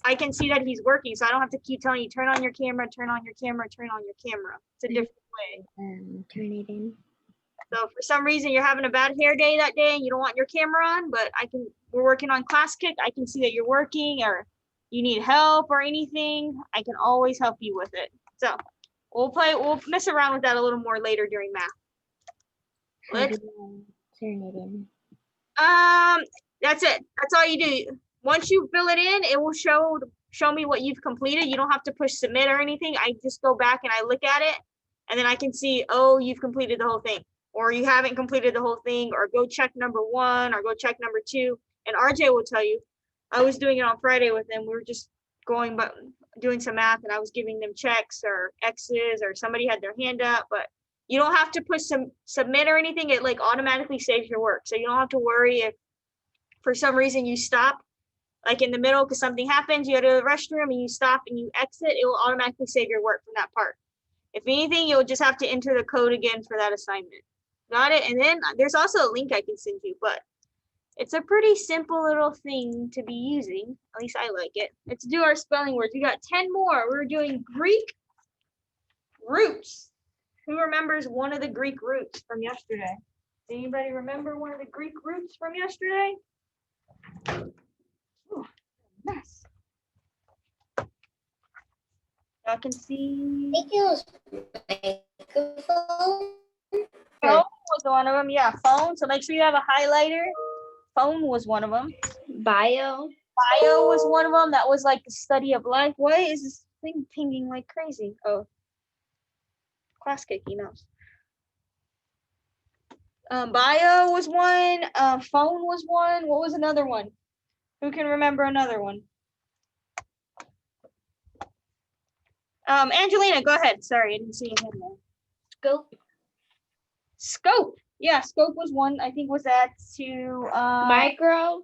I can see that he's working, so I don't have to keep telling you, turn on your camera, turn on your camera, turn on your camera. It's a different way. Turn it in. So for some reason you're having a bad hair day that day and you don't want your camera on, but we're working on ClassKick. I can see that you're working or you need help or anything. I can always help you with it. So we'll mess around with that a little more later during math. Let's turn it in. That's it. That's all you do. Once you fill it in, it will show me what you've completed. You don't have to push submit or anything. I just go back and I look at it and then I can see, oh, you've completed the whole thing, or you haven't completed the whole thing, or go check number 1 or go check number 2. And RJ will tell you. I was doing it on Friday with them. We were just doing some math and I was giving them checks or X's or somebody had their hand up, but you don't have to push submit or anything. It like automatically saves your work. So you don't have to worry if for some reason you stop like in the middle because something happens, you go to the restroom and you stop and you exit, it will automatically save your work from that part. If anything, you'll just have to enter the code again for that assignment. Got it? And then there's also a link I can send you, but it's a pretty simple little thing to be using. At least I like it. Let's do our spelling words. We got 10 more. We're doing Greek roots. Who remembers one of the Greek roots from yesterday? Does anybody remember one of the Greek roots from yesterday? Ooh, mess. Y'all can see. I think it was microphone. Phone was one of them. Yeah, phone. So make sure you have a highlighter. Phone was one of them. Bio. Bio was one of them. That was like the study of life. Why is this thing pinging like crazy? Oh, ClassKick emails. Bio was one. Phone was one. What was another one? Who can remember another one? Angelina, go ahead. Sorry, I didn't see your hand there. Scope. Scope. Yeah, scope was one. I think was that to Micro.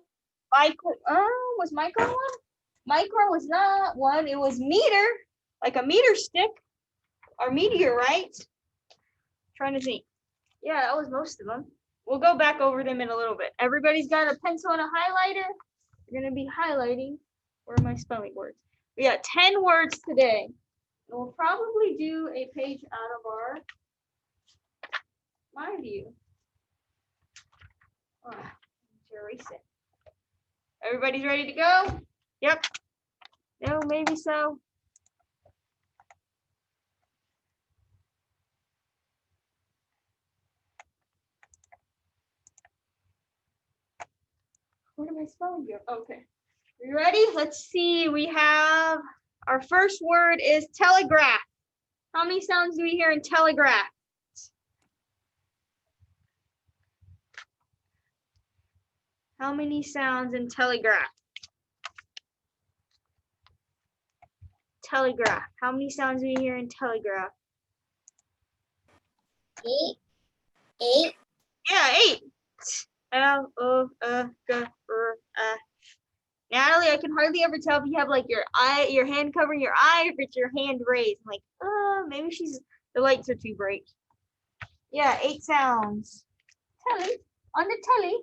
Micro. Was micro one? Micro was not one. It was meter, like a meter stick, or meteorite. Trying to think. Yeah, that was most of them. We'll go back over them in a little bit. Everybody's got a pencil and a highlighter. We're gonna be highlighting. Where are my spelling words? We got 10 words today. We'll probably do a page out of our My View. Oh, erase it. Everybody's ready to go? Yep. No, maybe so. What am I spelling here? Okay. You ready? Let's see. We have our first word is telegraph. How many sounds do we hear in telegraph? How many sounds in telegraph? Telegraph. How many sounds do we hear in telegraph? 8. Yeah, 8. Natalie, I can hardly ever tell if you have like your hand covering your eye, if it's your hand raised. I'm like, maybe the lights are too bright. Yeah, 8 sounds. Telly, on the telly.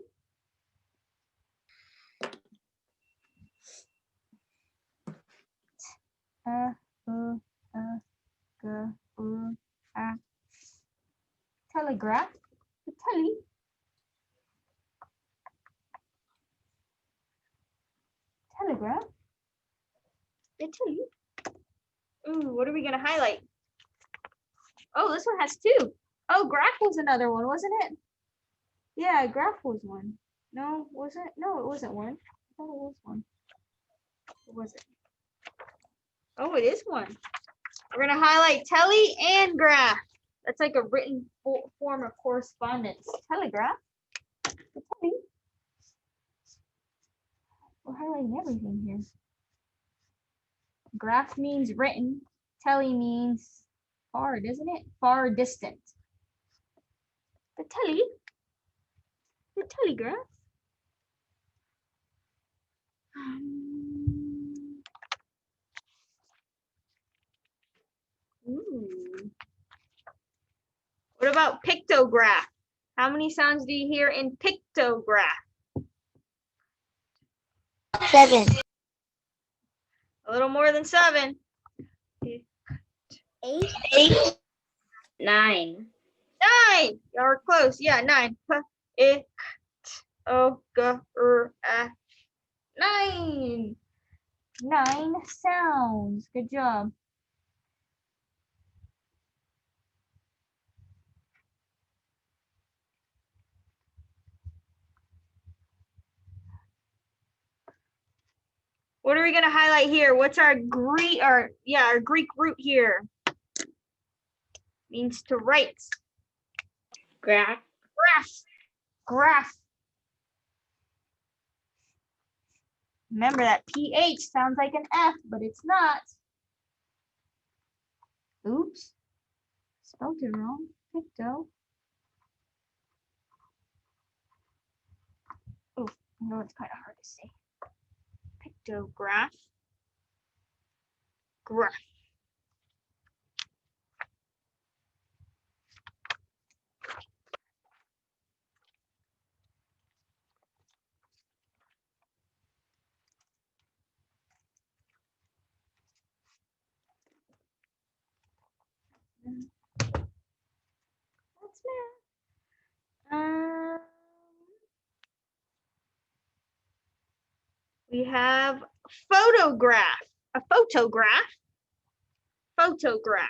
Telegraph. The telly. Telegraph. The telly. Ooh, what are we gonna highlight? Oh, this one has 2. Oh, graph was another one, wasn't it? Yeah, graph was one. No, was it? No, it wasn't one. I thought it was one. What was it? Oh, it is one. We're gonna highlight telly and graph. That's like a written form of correspondence. Telegraph. The telly. We're highlighting everything here. Graph means written. Telly means far, doesn't it? Far distant. The telly. The telegraph. Ooh. What about pictograph? How many sounds do you hear in pictograph? 7. A little more than 7. 8. 9. 9. Y'all are close. Yeah, 9. P, I, O, G, R, A. 9. 9 sounds. Good job. What are we gonna highlight here? What's our Greek our Greek root here? Means to write. Graph. Graph. Remember that PH sounds like an F, but it's not. Oops. Spelled it wrong. Picto. Oh, I know it's kind of hard to say. Pictograph. Graph. That's math. We have photograph. A photograph. Photograph.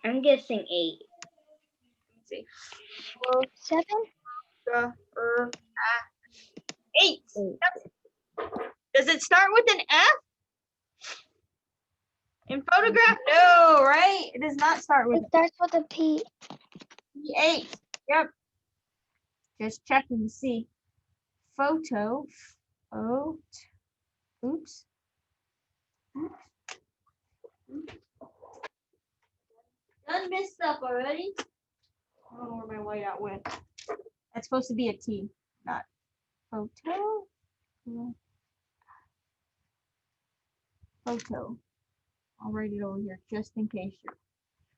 I'm guessing 8. Let's see. 7. 8. Does it start with an F? In photograph? No, right? It does not start with It starts with a P. P8. Yep. Just checking to see. Photo. Oh. Oops. Done messed up already. I don't know where my whiteout went. That's supposed to be a T, not photo. Photo. I'll write it over here just in case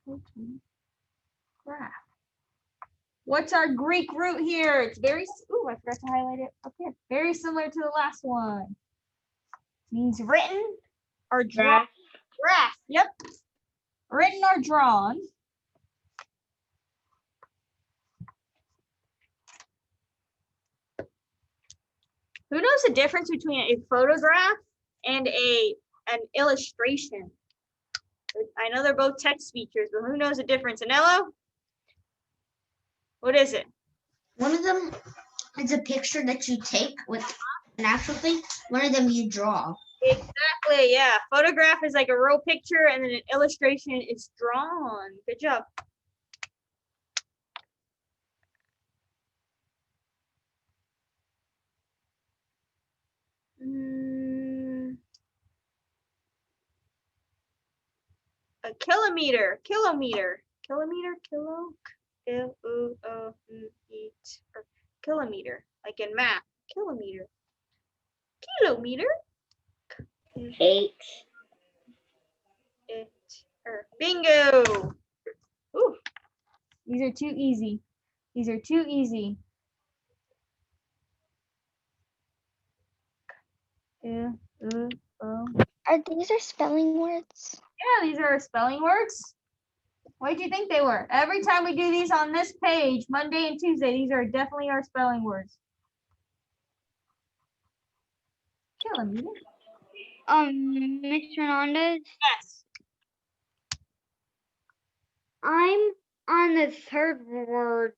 you're photograph. What's our Greek root here? It's very, ooh, I forgot to highlight it up here. Very similar to the last one. Means written or drawn. Graph. Yep. Written or drawn. Who knows the difference between a photograph and an illustration? I know they're both text features, but who knows the difference? Anello? What is it? One of them is a picture that you take with an actual thing. One of them you draw. Exactly, yeah. Photograph is like a real picture, and then an illustration is drawn. Good job. A kilometer, kilometer, kilometer, kilo, kilometer, like in math, kilometer, kilometer. 8. Bingo. Ooh, these are too easy. These are too easy. Are these spelling words? Yeah, these are spelling words. What did you think they were? Every time we do these on this page, Monday and Tuesday, these are definitely our spelling words. Kilometer. Ms. Hernandez, Yes. I'm on the third word.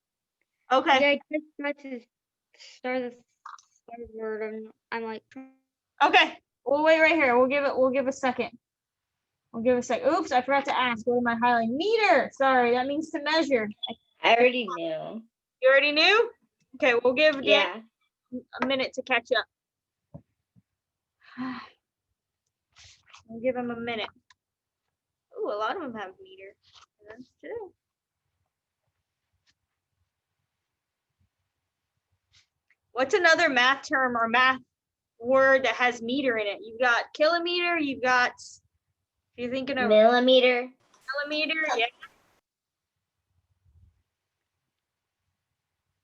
Okay. I just got to start the third word. I'm like, Okay. We'll wait right here. We'll give a second. We'll give a sec. Oops, I forgot to ask. What am I highlighting? Meter. Sorry, that means to measure. I already knew. You already knew? Okay, we'll give Dan Yeah. a minute to catch up. We'll give him a minute. Ooh, a lot of them have meter. That's true. What's another math term or math word that has meter in it? You've got kilometer, you've got, if you're thinking of Millimeter. millimeter, yeah.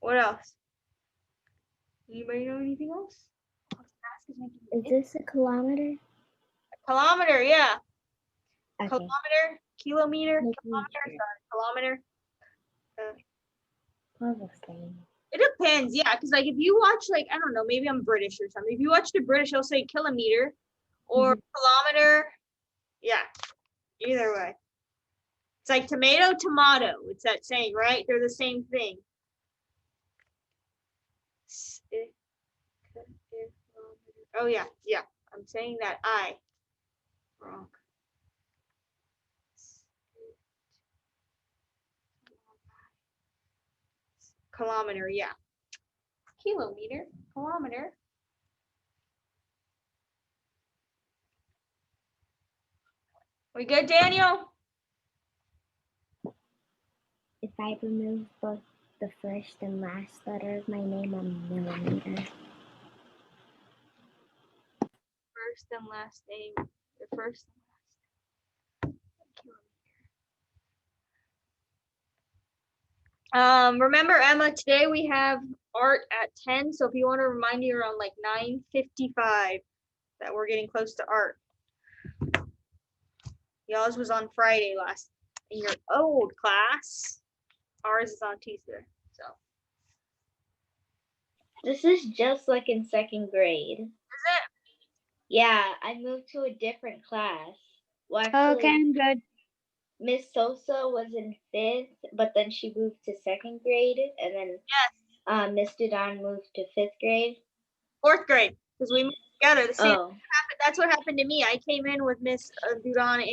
What else? Anybody know anything else? Is this a kilometer? Kilometer, yeah. Okay. Kilometer, kilometer, Making kilometer, sure. sorry, kilometer. All the same. It depends, yeah, because like if you watch like I don't know, maybe I'm British or something. If you watch the British, they'll say kilometer or kilometer. Yeah, either way. It's like tomato, tomato. It's that saying, right? They're the same thing. Oh yeah, yeah. I'm saying that I wrong. Kilometer, yeah. Kilometer, kilometer. We good, Daniel? If I remove both the first and last letter of my name, I'm millimeter. First and last name. The first and last. Remember, Emma, today we have art at 10. So if you want to remind you around like 9:55 that we're getting close to art. Y'all's was on Friday last in your old class. Ours is on Tuesday. So This is just like in second grade. is it? Yeah, I moved to a different class. Well, Okay, actually, I'm good. Miss Sosa was in 5th, but then she moved to second grade, and then Miss Dudon moved to 5th grade. 4th grade, because we moved together. The same Oh, that's what happened to me. I came in with Miss Dudon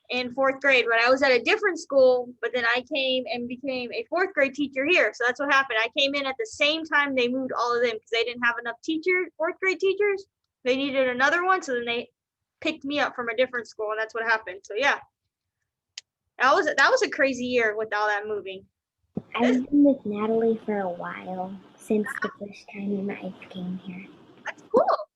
in 4th grade, but I was at a different school, but then I came and became a 4th grade teacher here. So that's what happened. I came in at the same time they moved all of them because they didn't have enough 4th grade teachers. They needed another one, so then they picked me up from a different school, and that's what happened. So yeah. That was a crazy year with all that moving. I've been with Natalie for a while, since the first time I came here. That's cool.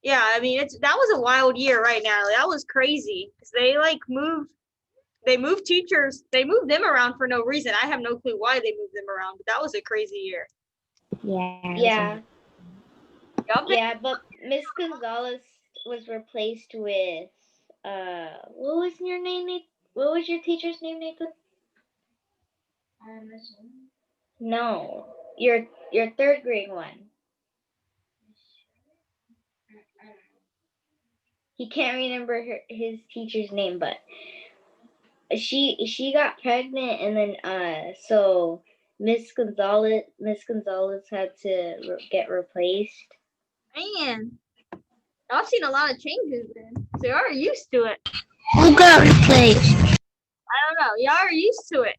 Yeah, I mean that was a wild year, right, Natalie? That was crazy because they moved teachers, they moved them around for no reason. I have no clue why they moved them around, but that was a crazy year. Yeah. yeah, but Miss Gonzalez was replaced with what was your name, Nathan? What was your teacher's name, Nathan? No, your 3rd grade one. He can't remember his teacher's name, but she got pregnant, and then so Miss Gonzalez had to get replaced. Man, I've seen a lot of changes then. So y'all are used to it. Who got replaced? I don't know. Y'all are used to it.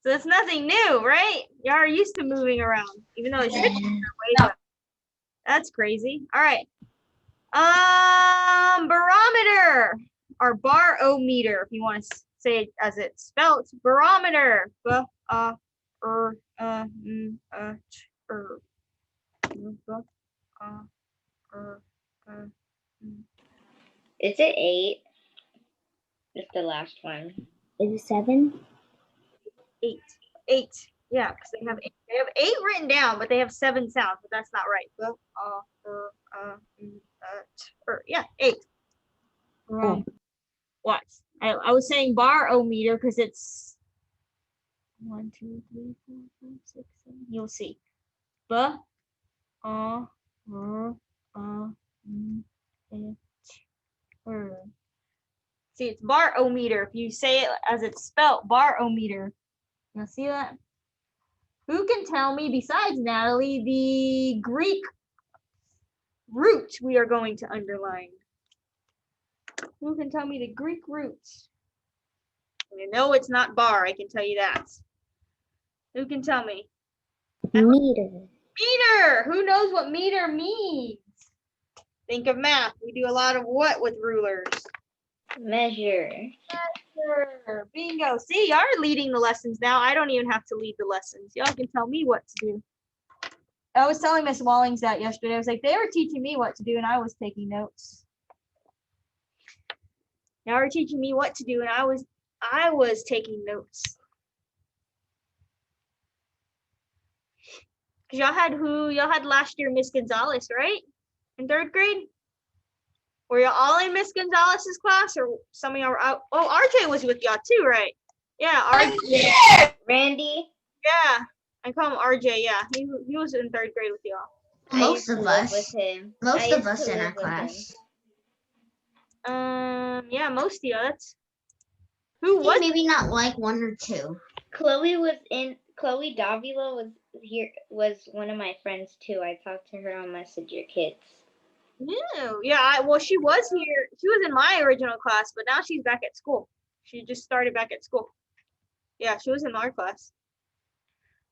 So it's nothing new, right? Y'all are used to moving around, even though it should be that way. But that's crazy. All right. Barometer or barometer, if you want to say it as it's spelled. Barometer. Is it 8? It's the last one. Is it 7? 8. 8. Yeah, because they have 8. They have 8 written down, but they have 7 sounds, but that's not right. Yeah, 8. What? I was saying barometer because it's 1, 2, 3, 4, 5, 6, 7. You'll see. See, it's barometer. If you say it as it's spelled, barometer. You'll see that? Who can tell me, besides Natalie, the Greek root we are going to underline? Who can tell me the Greek root? I know it's not bar, I can tell you that. Who can tell me? Meter. Meter! Who knows what meter means? Think of math. We do a lot of what with rulers? Measure. Measure. Bingo. See, y'all are leading the lessons now. I don't even have to lead the lessons. Y'all can tell me what to do. I was telling Miss Wallings that yesterday. I was like, they were teaching me what to do and I was taking notes. Now we're teaching me what to do and I was taking notes. Cause y'all had last year Miss Gonzalez, right? In 3rd grade? Were y'all all in Miss Gonzalez's class, or some of y'all were out? Oh, RJ was with y'all too, right? Yeah, RJ. Randy. Yeah, I call him RJ. Yeah, he was in 3rd grade with y'all. I Most used to of live us. with him. I Most used of us to in our live with him. class. Yeah, most of you. That's who I think was. maybe not like 1 or 2. Chloe Davila was one of my friends too. I talked to her on Messenger Kids. No, yeah. Well, she was here. She was in my original class, but now she's back at school. She just started back at school. Yeah, she was in our class.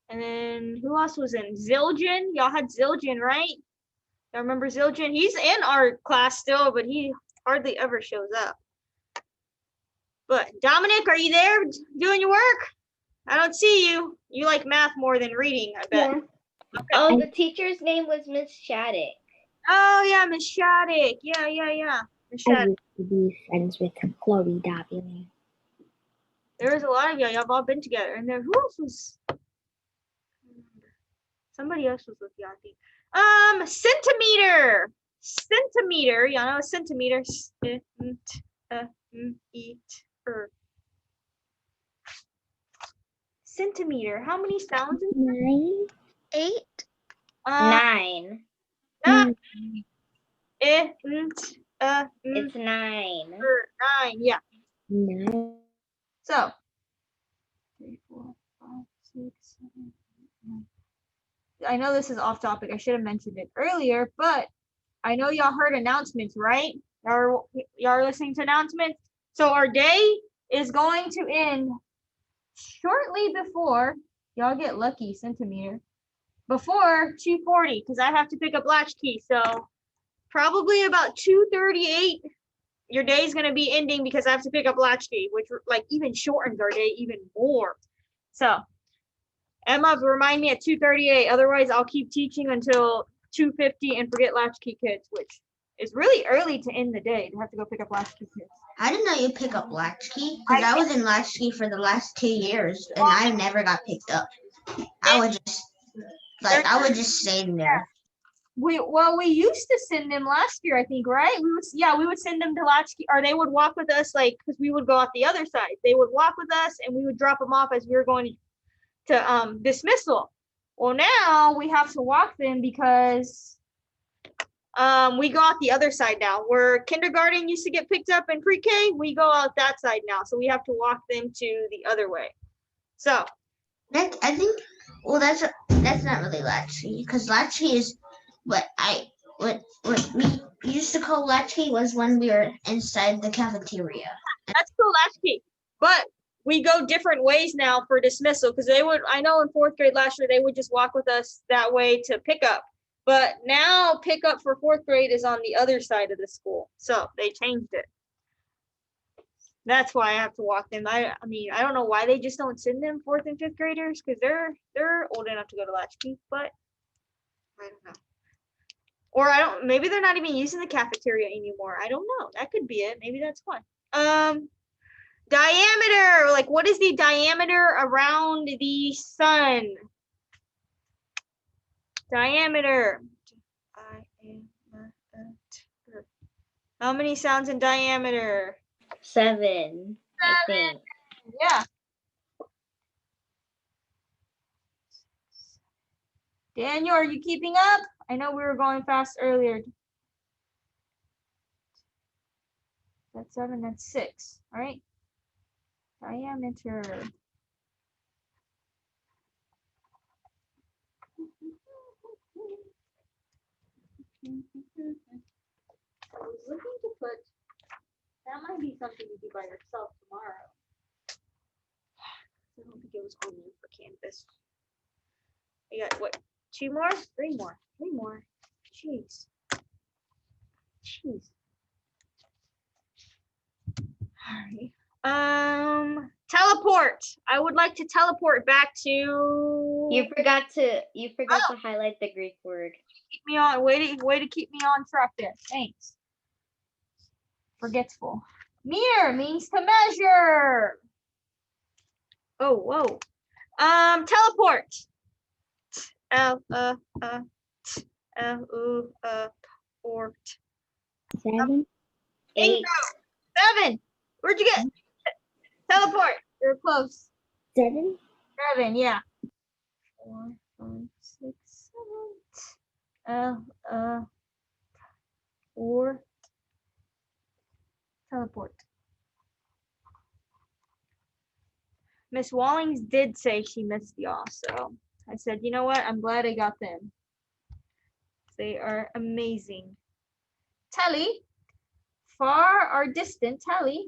And then who else was in? Zildjian. Y'all had Zildjian, right? Y'all remember Zildjian? He's in our class still, but he hardly ever shows up. But Dominic, are you there doing your work? I don't see you. You like math more than reading, I bet. Yeah. Okay. Oh, the teacher's name was Miss Shattuck. Oh yeah, Miss Shattuck. Yeah. Miss I Shattuck. used to be friends with Chloe Davila. There's a lot of y'all. Y'all have all been together. And there, who else was? Somebody else was with y'all, I think. Centimeter. Centimeter. Y'all know a centimeter. Centimeter. How many sounds? 9, 8. 9. It's 9. 9. Yeah. 9. So. 3, 4, 5, 6, 7, 8, 9. I know this is off topic. I should have mentioned it earlier, but I know y'all heard announcements, right? Y'all are listening to announcements. So our day is going to end shortly before, y'all get lucky, centimeter, before 2:40, because I have to pick up latchkey. So probably about 2:38, your day is going to be ending because I have to pick up latchkey, which like even shortens our day even more. So Emma, remind me at 2:38. Otherwise, I'll keep teaching until 2:50 and forget latchkey kids, which is really early to end the day to have to go pick up latchkey kids. I didn't know you pick up latchkey because I was in latchkey for the last 2 years and I never got picked up. I would just stay there. We used to send them last year, I think, right? We would send them to latchkey, or they would walk with us, like, because we would go out the other side. They would walk with us and we would drop them off as we were going to dismissal. Well, now we have to walk them because we go out the other side now. Where kindergarten used to get picked up in pre-K, we go out that side now. So we have to walk them to the other way. So I think, well, that's not really latchkey because latchkey is what we used to call latchkey was when we were inside the cafeteria. that's still latchkey, but we go different ways now for dismissal because I know in 4th grade last year, they would just walk with us that way to pick up. But now pickup for 4th grade is on the other side of the school. So they changed it. That's why I have to walk them. I mean, I don't know why they just don't send them 4th and 5th graders because they're old enough to go to latchkey, but I don't know. Or maybe they're not even using the cafeteria anymore. I don't know. That could be it. Maybe that's why. Diameter, like what is the diameter around the sun? Diameter. How many sounds in diameter? 7, I think. Yeah. Daniel, are you keeping up? I know we were going fast earlier. That's 7, that's 6, all right? Diameter. I was looking to put, that might be something you do by yourself tomorrow. I don't think it was only for Canvas. We got what, 2 more? 3 more. 3 more. Jeez. All right. Teleport. I would like to teleport back to. You forgot to highlight the Greek word. Keep me on. Way to keep me on track there. Thanks. Forgetful. Meter means to measure. Oh, whoa. Teleport. port. 7. 8. 7. Where'd you get? Teleport. You're close. 7. 7, yeah. 4, 5, 6, 7. 4. Teleport. Miss Wallings did say she missed y'all, so I said, you know what? I'm glad I got them. They are amazing. Telly, far or distant, Telly.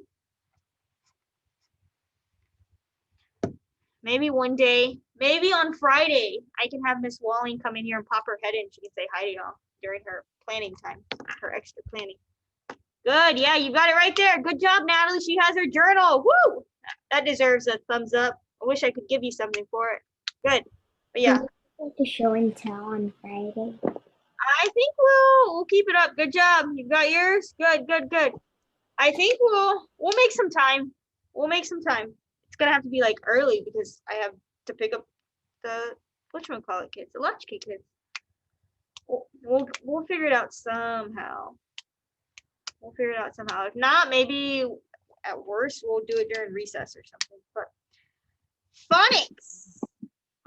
Maybe one day, maybe on Friday, I can have Miss Walling come in here and pop her head in. She can say hi to y'all during her planning time, her extra planning. Good, yeah, you got it right there. Good job, Natalie. She has her journal. Woo! That deserves a thumbs up. I wish I could give you something for it. Good, but yeah. Like to show and tell on Friday. I think we'll keep it up. Good job. You got yours? Good, good, good. I think we'll make some time. We'll make some time. It's gonna have to be like early because I have to pick up the whatchamacallit kids, the latchkey kids. We'll figure it out somehow. We'll figure it out somehow. If not, maybe at worst we'll do it during recess or something. But phonics.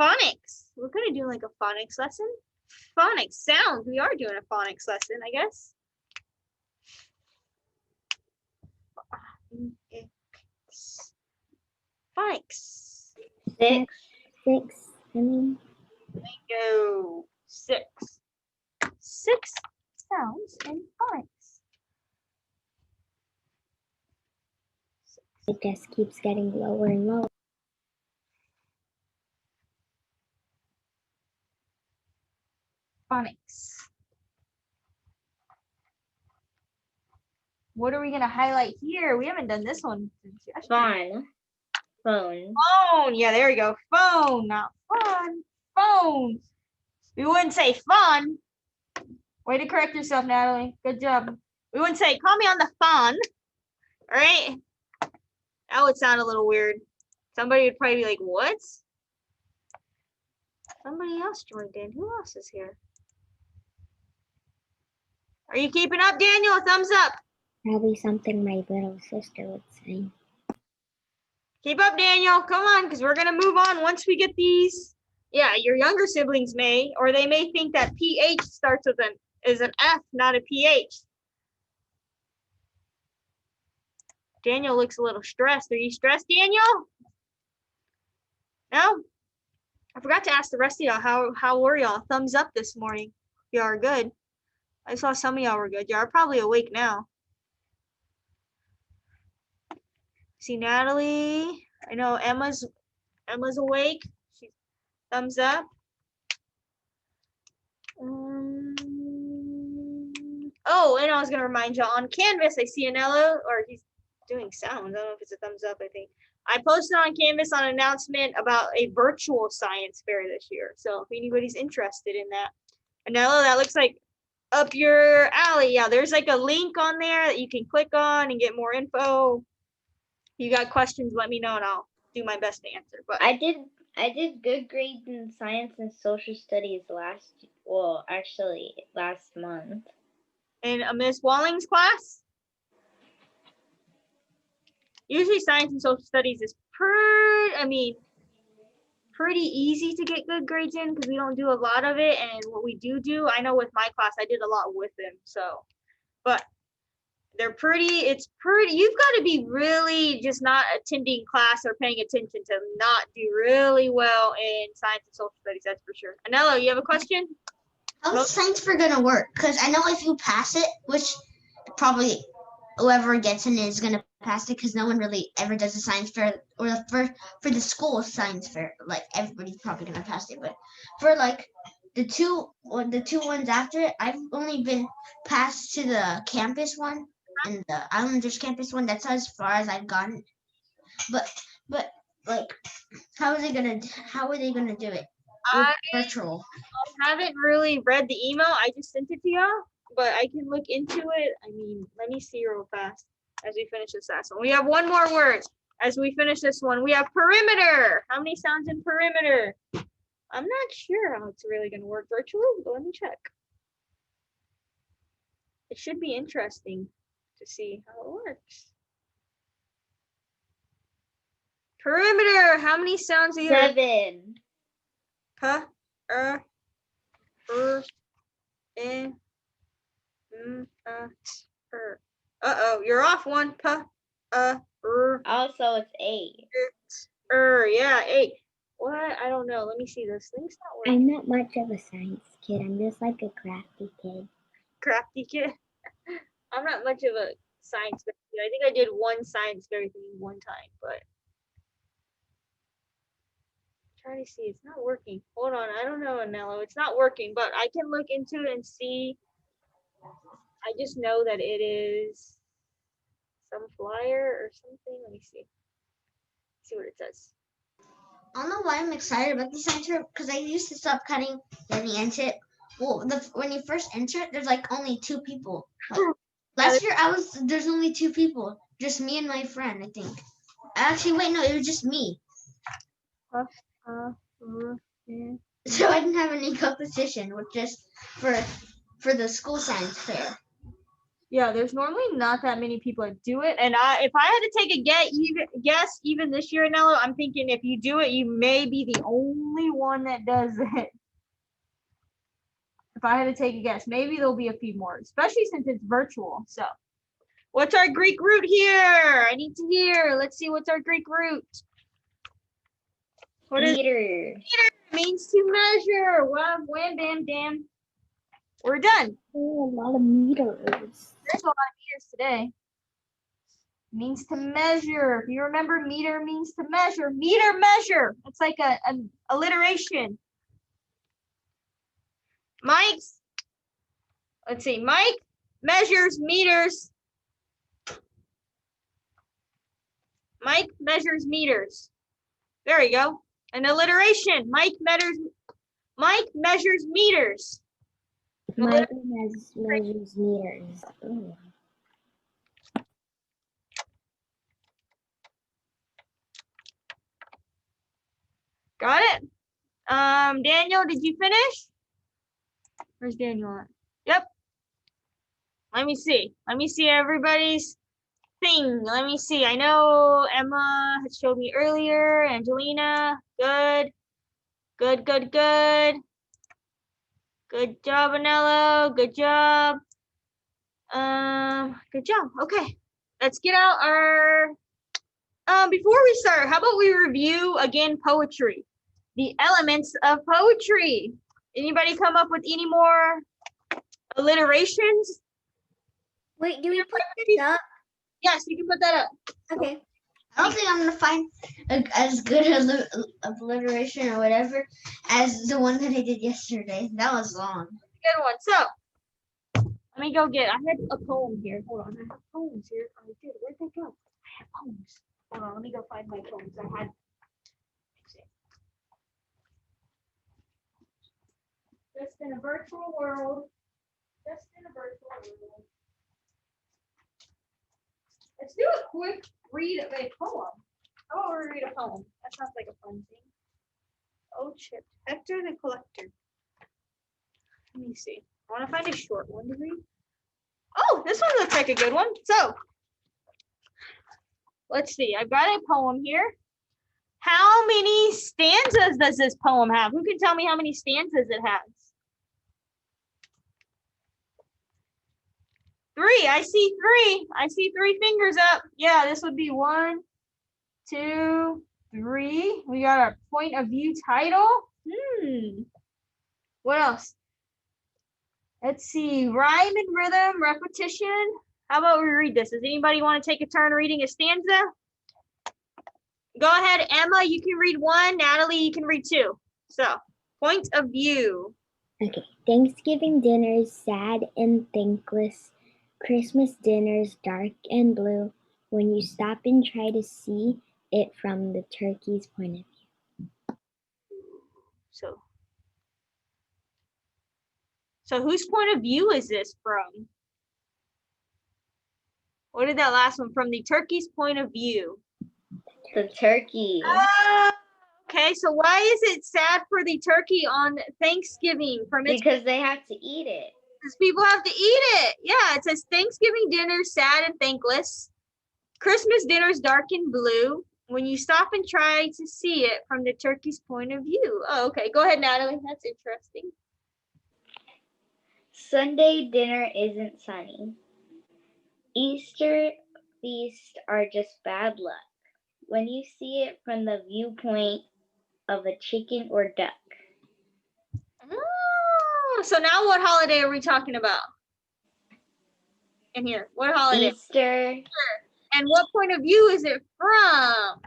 Phonics. We're gonna do like a phonics lesson. Phonics sounds. We are doing a phonics lesson, I guess. Phonics. 6. 6. Bingo. 6. 6 sounds in phonics. It just keeps getting lower and lower. Phonics. What are we gonna highlight here? We haven't done this one since yesterday. Phone. Phone. Yeah, there we go. Phone, not fun. Phone. We wouldn't say fun. Way to correct yourself, Natalie. Good job. We wouldn't say, call me on the phone. All right? That would sound a little weird. Somebody would probably be like, what? Somebody else joined in. Who else is here? Are you keeping up, Daniel? Thumbs up. Probably something my little sister would say. Keep up, Daniel. Come on, because we're going to move on once we get these. Yeah, your younger siblings may, or they may think that PH starts with an F, not a PH. Daniel looks a little stressed. Are you stressed, Daniel? No? I forgot to ask the rest of y'all, how were y'all? Thumbs up this morning. Y'all are good. I saw some of y'all were good. Y'all are probably awake now. See Natalie. I know Emma's awake. She's thumbs up. Oh, and I was gonna remind y'all on Canvas. I see Anello, or he's doing sounds. I don't know if it's a thumbs up. I think I posted on Canvas an announcement about a virtual science fair this year. So if anybody's interested in that, Anello, that looks like up your alley. Yeah, there's like a link on there that you can click on and get more info. You got questions, let me know and I'll do my best to answer. But I did good grades in science and social studies last month. In a Miss Walling's class? Usually science and social studies is pretty easy to get good grades in because we don't do a lot of it. And what we do, I know with my class, I did a lot with them. So, but you've got to be really just not attending class or paying attention to not do really well in science and social studies, that's for sure. Anello, you have a question? How's science fair gonna work? Because I know if you pass it, which probably whoever gets in is gonna pass it, because no one really ever does a science fair, or for the school science fair, like everybody's probably gonna pass it. But for like the two ones after it, I've only been passed to the campus one and the Islanders campus one. That's as far as I've gotten. But like, how are they gonna do it? I Virtual. haven't really read the email. I just sent it to y'all, but I can look into it. I mean, let me see real fast as we finish this last one. We have one more word as we finish this one. We have perimeter. How many sounds in perimeter? I'm not sure how it's really going to work virtually, but let me check. It should be interesting to see how it works. Perimeter, how many sounds do you hear? 7. Huh? Eh, Uh-oh, you're off one. Also, it's 8. Yeah, 8. What? I don't know. Let me see. This thing's not working. I'm not much of a science kid. I'm just like a crafty kid. Crafty kid. I'm not much of a science fair kid. I think I did one science fair thing one time, but try to see. It's not working. Hold on. I don't know, Anello. It's not working, but I can look into it and see. I just know that it is some flyer or something. Let me see. See what it says. I don't know why I'm excited about the science fair because I used to stop cutting when you enter it. Well, when you first enter it, there's like only 2 people. Like, last year there's only 2 people, just me and my friend, I think. Actually, wait, no, it was just me. So I didn't have any competition, with just for the school science fair. Yeah, there's normally not that many people that do it. And if I had to take a guess, even this year, Anello, I'm thinking if you do it, you may be the only one that does it. If I had to take a guess, maybe there'll be a few more, especially since it's virtual. So what's our Greek root here? I need to hear. Let's see, what's our Greek root? What is Meter. it? Means to measure. Wham, wham, bam, damn. We're done. Oh, a lot of meters. There's a lot of meters today. Means to measure. If you remember, meter means to measure. Meter, measure. It's like an alliteration. Mike's. Let's see. Mike measures meters. Mike measures meters. There you go. An alliteration. Mike measures meters. Mike measures meters. Ooh. Got it? Daniel, did you finish? Where's Daniel at? Yep. Let me see. Let me see everybody's thing. Let me see. I know Emma had showed me earlier. Angelina, good. Good, good, good. Good job, Anello. Good job. Good job. Okay. Let's get out our before we start, how about we review again poetry? The elements of poetry. Anybody come up with any more alliterations? Wait, do we put this up? Yes, you can put that up. Okay. I don't think I'm gonna find as good alliteration or whatever as the one that I did yesterday. That was long. Good one. So let me go get. I had a poem here. Hold on. I have poems here. I did. Where'd they go? I have poems. Hold on. Let me go find my poems. I had. Just in a virtual world. Just in a virtual world. Let's do a quick read of a poem. How about we read a poem? That sounds like a fun thing. Oh, shit. Hector the Collector. Let me see. I want to find a short one to read. Oh, this one looks like a good one. So, let's see. I've got a poem here. How many stanzas does this poem have? Who can tell me how many stanzas it has? 3. I see 3. I see 3 fingers up. Yeah, this would be 1, 2, 3. We got our point of view title. What else? Let's see. Rhyme and rhythm, repetition. How about we read this? Does anybody want to take a turn reading a stanza? Go ahead, Emma. You can read 1. Natalie, you can read 2. So, point of view. Okay. Thanksgiving dinner's sad and thankless. Christmas dinner's dark and blue when you stop and try to see it from the turkey's point of view. So whose point of view is this from? What did that last one? From the turkey's point of view. The turkey. Okay, so why is it sad for the turkey on Thanksgiving from its Because they have to eat it. because people have to eat it. Yeah, it says Thanksgiving dinner sad and thankless. Christmas dinner's dark and blue. When you stop and try to see it from the turkey's point of view. Oh, okay. Go ahead, Natalie. That's interesting. Sunday dinner isn't sunny. Easter feasts are just bad luck when you see it from the viewpoint of a chicken or duck. Oh, so now what holiday are we talking about? In here, what holiday? Easter, And what point of view is it from?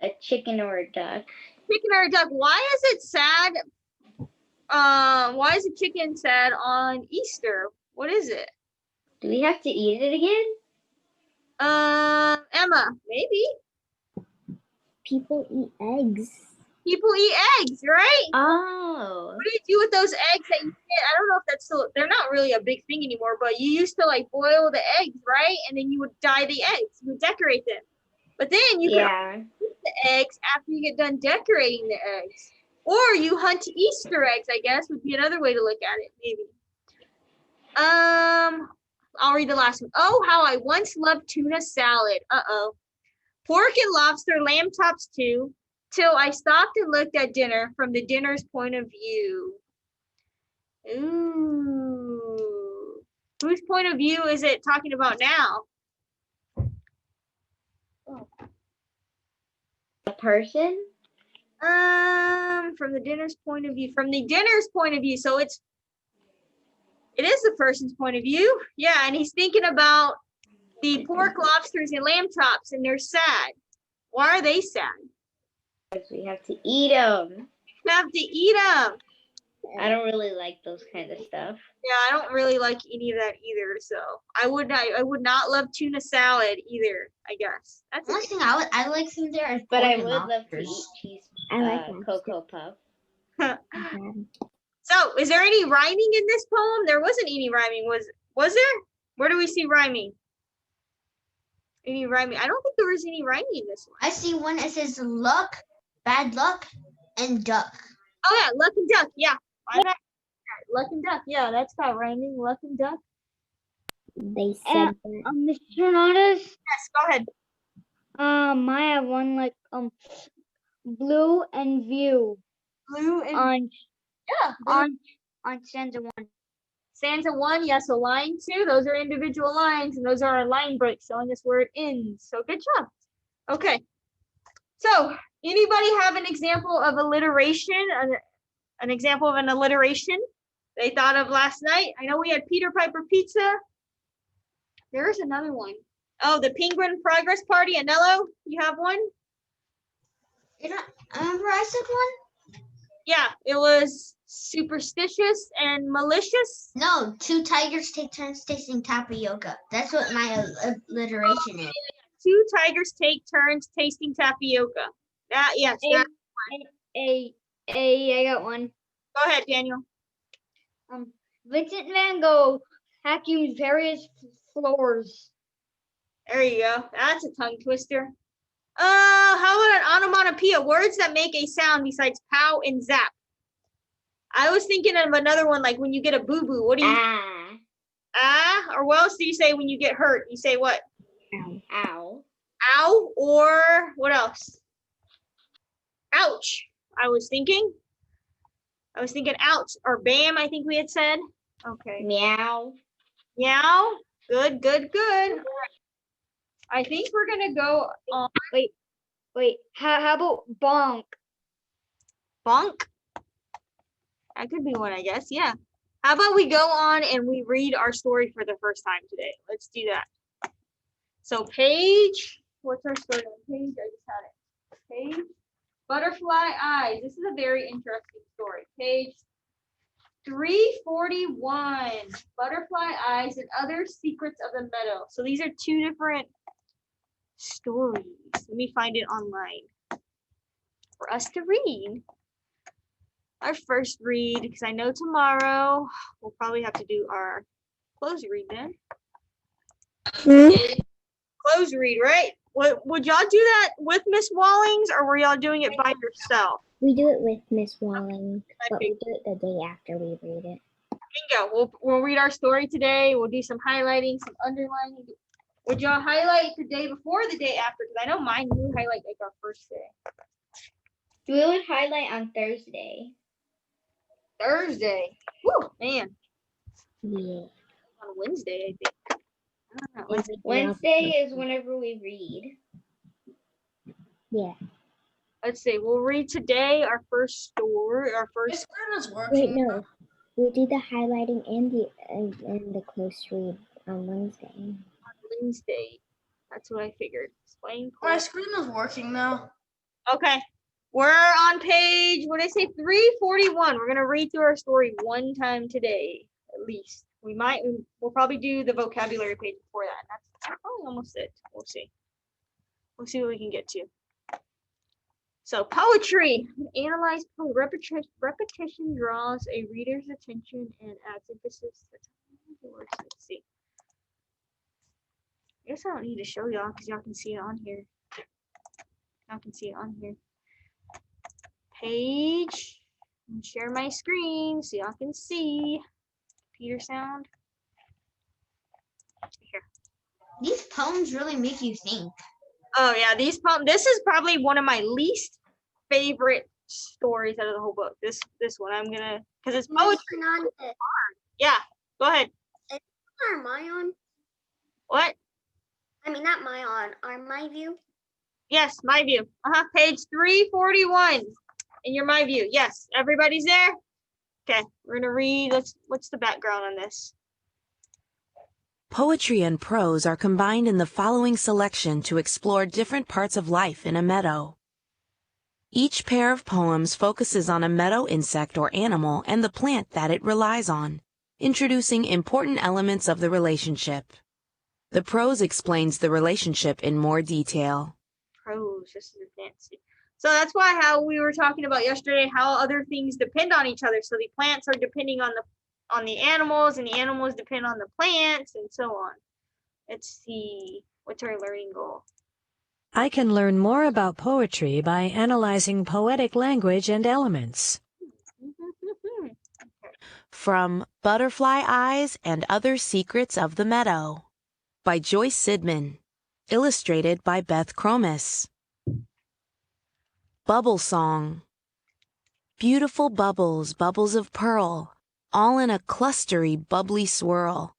a chicken or a duck. Chicken or a duck? Why is it sad? Why is the chicken sad on Easter? What is it? Do we have to eat it again? Emma, maybe. People eat eggs. People eat eggs, right? Oh. What do you do with those eggs that you get? I don't know if that's still, they're not really a big thing anymore, but you used to like boil the eggs, right? And then you would dye the eggs, you would decorate them. But then you could Yeah. eat the eggs after you get done decorating the eggs. Or you hunt Easter eggs, I guess, would be another way to look at it, maybe. I'll read the last one. Oh, how I once loved tuna salad. Uh-oh. Pork and lobster, lamb chops too, till I stopped and looked at dinner from the dinner's point of view. Ooh. Whose point of view is it talking about now? A person? From the dinner's point of view. From the dinner's point of view. So it is the person's point of view. Yeah, and he's thinking about the pork, lobsters, and lamb chops, and they're sad. Why are they sad? Because we have to eat them. You have to eat them. I don't really like those kind of stuff. Yeah, I don't really like any of that either. So I would not love tuna salad either, I guess. That's One thing I like some there is But pork I and would love to lobsters. eat cheese I like lobster. Cocoa Puff. So is there any rhyming in this poem? There wasn't any rhyming, was there? Where do we see rhyming? Any rhyming? I don't think there was any rhyming in this one. I see one that says luck, bad luck, and duck. Oh yeah, luck and duck. Yeah. Why not? Luck and duck. Yeah, that's got rhyming. Luck and duck. They said that. Mr. Nadas, Yes, go ahead. I have one like blue and view Blue and on yeah. on stanza 1. Stanza 1, yes, so line 2, those are individual lines, and those are our line breaks showing us where it ends. So good job. Okay. So anybody have an example of alliteration, an example of an alliteration they thought of last night? I know we had Peter Piper Pizza. There's another one. Oh, the Penguin Progress Party, Anello, you have one? Remember I said one? Yeah, it was superstitious and malicious. No, 2 tigers take turns tasting tapioca. That's what my alliteration is. 2 tigers take turns tasting tapioca. That, yes. That, I got one. go ahead, Daniel. Vincent Van Gogh vacuums various floors. There you go. That's a tongue twister. How about an onomatopoeia? Words that make a sound besides pow and zap. I was thinking of another one, like when you get a boo-boo. What do you or what else do you say when you get hurt? You say what? Ow. Ow, or what else? Ouch. I was thinking ouch, or bam, I think we had said. Okay. Meow. Meow. Good, good, good. I think we're gonna go on Wait, how about bonk? bonk. That could be one, I guess. Yeah. How about we go on and we read our story for the first time today? Let's do that. So page, what's our story on page? I just had it. Page, butterfly eyes. This is a very interesting story. Page 341, butterfly eyes and other secrets of the meadow. So these are 2 different stories. Let me find it online for us to read. Our first read, because I know tomorrow we'll probably have to do our close read then. Close read, right? Would y'all do that with Miss Wallings, or were y'all doing it by yourself? We do it with Miss Walling, but we do it the day after we read it. Bingo. We'll read our story today. We'll do some highlighting, some underlining. Would y'all highlight the day before, or the day after? Because I know mine would highlight like our first day. We would highlight on Thursday. Thursday. Whew, man. Yeah. On Wednesday, I think. I don't know. Wednesday is whenever we read. Yeah. Let's see. We'll read today our first story. Our first. Wait, no. We'll do the highlighting and the close read on Wednesday. Wednesday. That's what I figured. Explain. My screen is working now. Okay. We're on page, what did I say, 341. We're going to read through our story one time today, at least. We'll probably do the vocabulary page before that. That's probably almost it. We'll see. We'll see what we can get to. So poetry. Analyze poetry. Repetition draws a reader's attention and adds emphasis. That's how it works. Let's see. I guess I don't need to show y'all because y'all can see it on here. Y'all can see it on here. Page. Share my screen so y'all can see. Computer sound. Here. These poems really make you think. Oh yeah, these poems. This is probably one of my least favorite stories out of the whole book. This one I'm gonna, because it's poetry. Yeah, go ahead. Are my on? What? I mean, not my on. Are my view? Yes, my view. Page 341 in your my view. Yes, everybody's there. Okay, we're gonna read. What's the background on this? Poetry and prose are combined in the following selection to explore different parts of life in a meadow. Each pair of poems focuses on a meadow insect or animal and the plant that it relies on, introducing important elements of the relationship. The prose explains the relationship in more detail. Prose, this is fancy. So that's how we were talking about yesterday, how other things depend on each other. So the plants are depending on the animals, and the animals depend on the plants, and so on. Let's see, what's our learning goal? I can learn more about poetry by analyzing poetic language and elements. From Butterfly Eyes and Other Secrets of the Meadow by Joyce Sidman, illustrated by Beth Cromis. Bubble Song. Beautiful bubbles, bubbles of pearl, all in a clustery, bubbly swirl.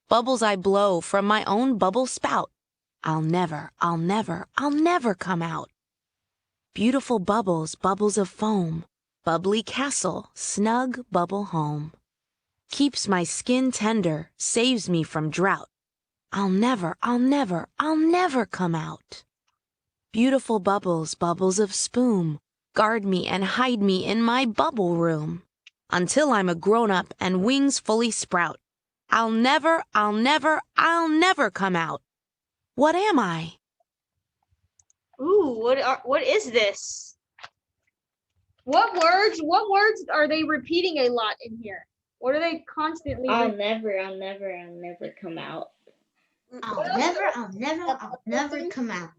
Bubbles I blow from my own bubble spout. I'll never come out. Beautiful bubbles, bubbles of foam, bubbly castle, snug bubble home. Keeps my skin tender, saves me from drought. I'll never come out. Beautiful bubbles, bubbles of spume, guard me and hide me in my bubble room. Until I'm a grown-up and wings fully sprout. I'll never come out. What am I? Ooh, what is this? What words are they repeating a lot in here? What are they constantly? I'll never come out. I'll never come out.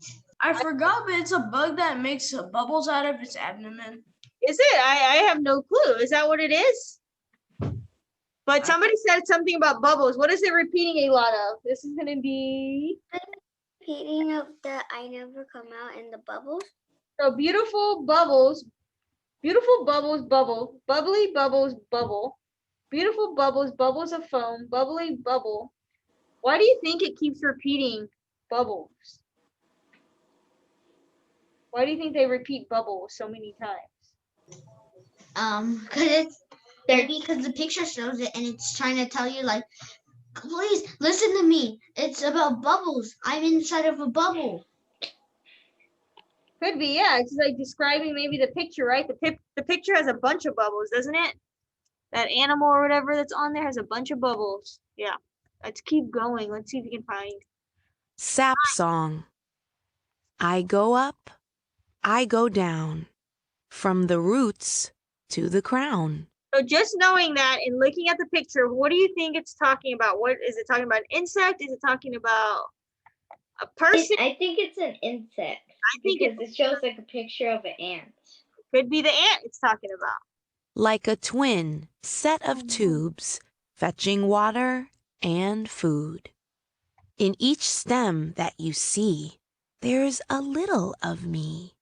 I forgot, but it's a bug that makes bubbles out of its abdomen. Is it? I have no clue. Is that what it is? But somebody said something about bubbles. What is it repeating a lot of? This is going to be... Repeating of the I never come out in the bubbles. So beautiful bubbles, bubble, bubbly bubbles, bubble, beautiful bubbles, bubbles of foam, bubbly bubble. Why do you think it keeps repeating bubbles? Why do you think they repeat bubbles so many times? Because the picture shows it and it's trying to tell you, like, please listen to me. It's about bubbles. I'm inside of a bubble. Could be, yeah. It's like describing maybe the picture, right? The picture has a bunch of bubbles, doesn't it? That animal or whatever that's on there has a bunch of bubbles. Yeah. Let's keep going. Let's see if we can find. Sap Song. I go up, I go down, from the roots to the crown. So just knowing that and looking at the picture, what do you think it's talking about? What is it talking about? An insect? Is it talking about A person, I think it's an insect I think it because it shows like a picture of an ant. could be the ant it's talking about. Like a twin set of tubes fetching water and food. In each stem that you see, there's a little of me.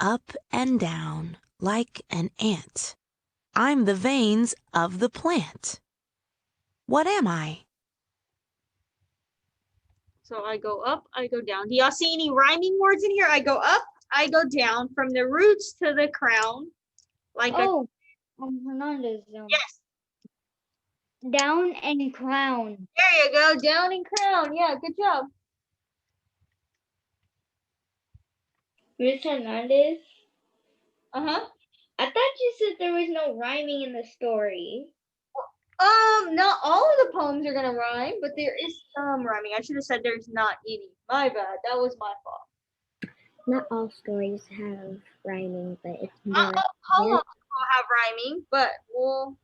Up and down like an ant. I'm the veins of the plant. What am I? So I go up, I go down. Do y'all see any rhyming words in here? I go up, I go down from the roots to the crown. Like a, Oh, Hernandez. yes, Down and crown. there you go, down and crown. Yeah, good job. Miss Hernandez, Uh-huh. I thought you said there was no rhyming in the story. Not all of the poems are gonna rhyme, but there is some rhyming. I should have said there's not any. My bad. That was my fault. Not all stories have rhyming, but it's Not more. all poems will have rhyming, but we'll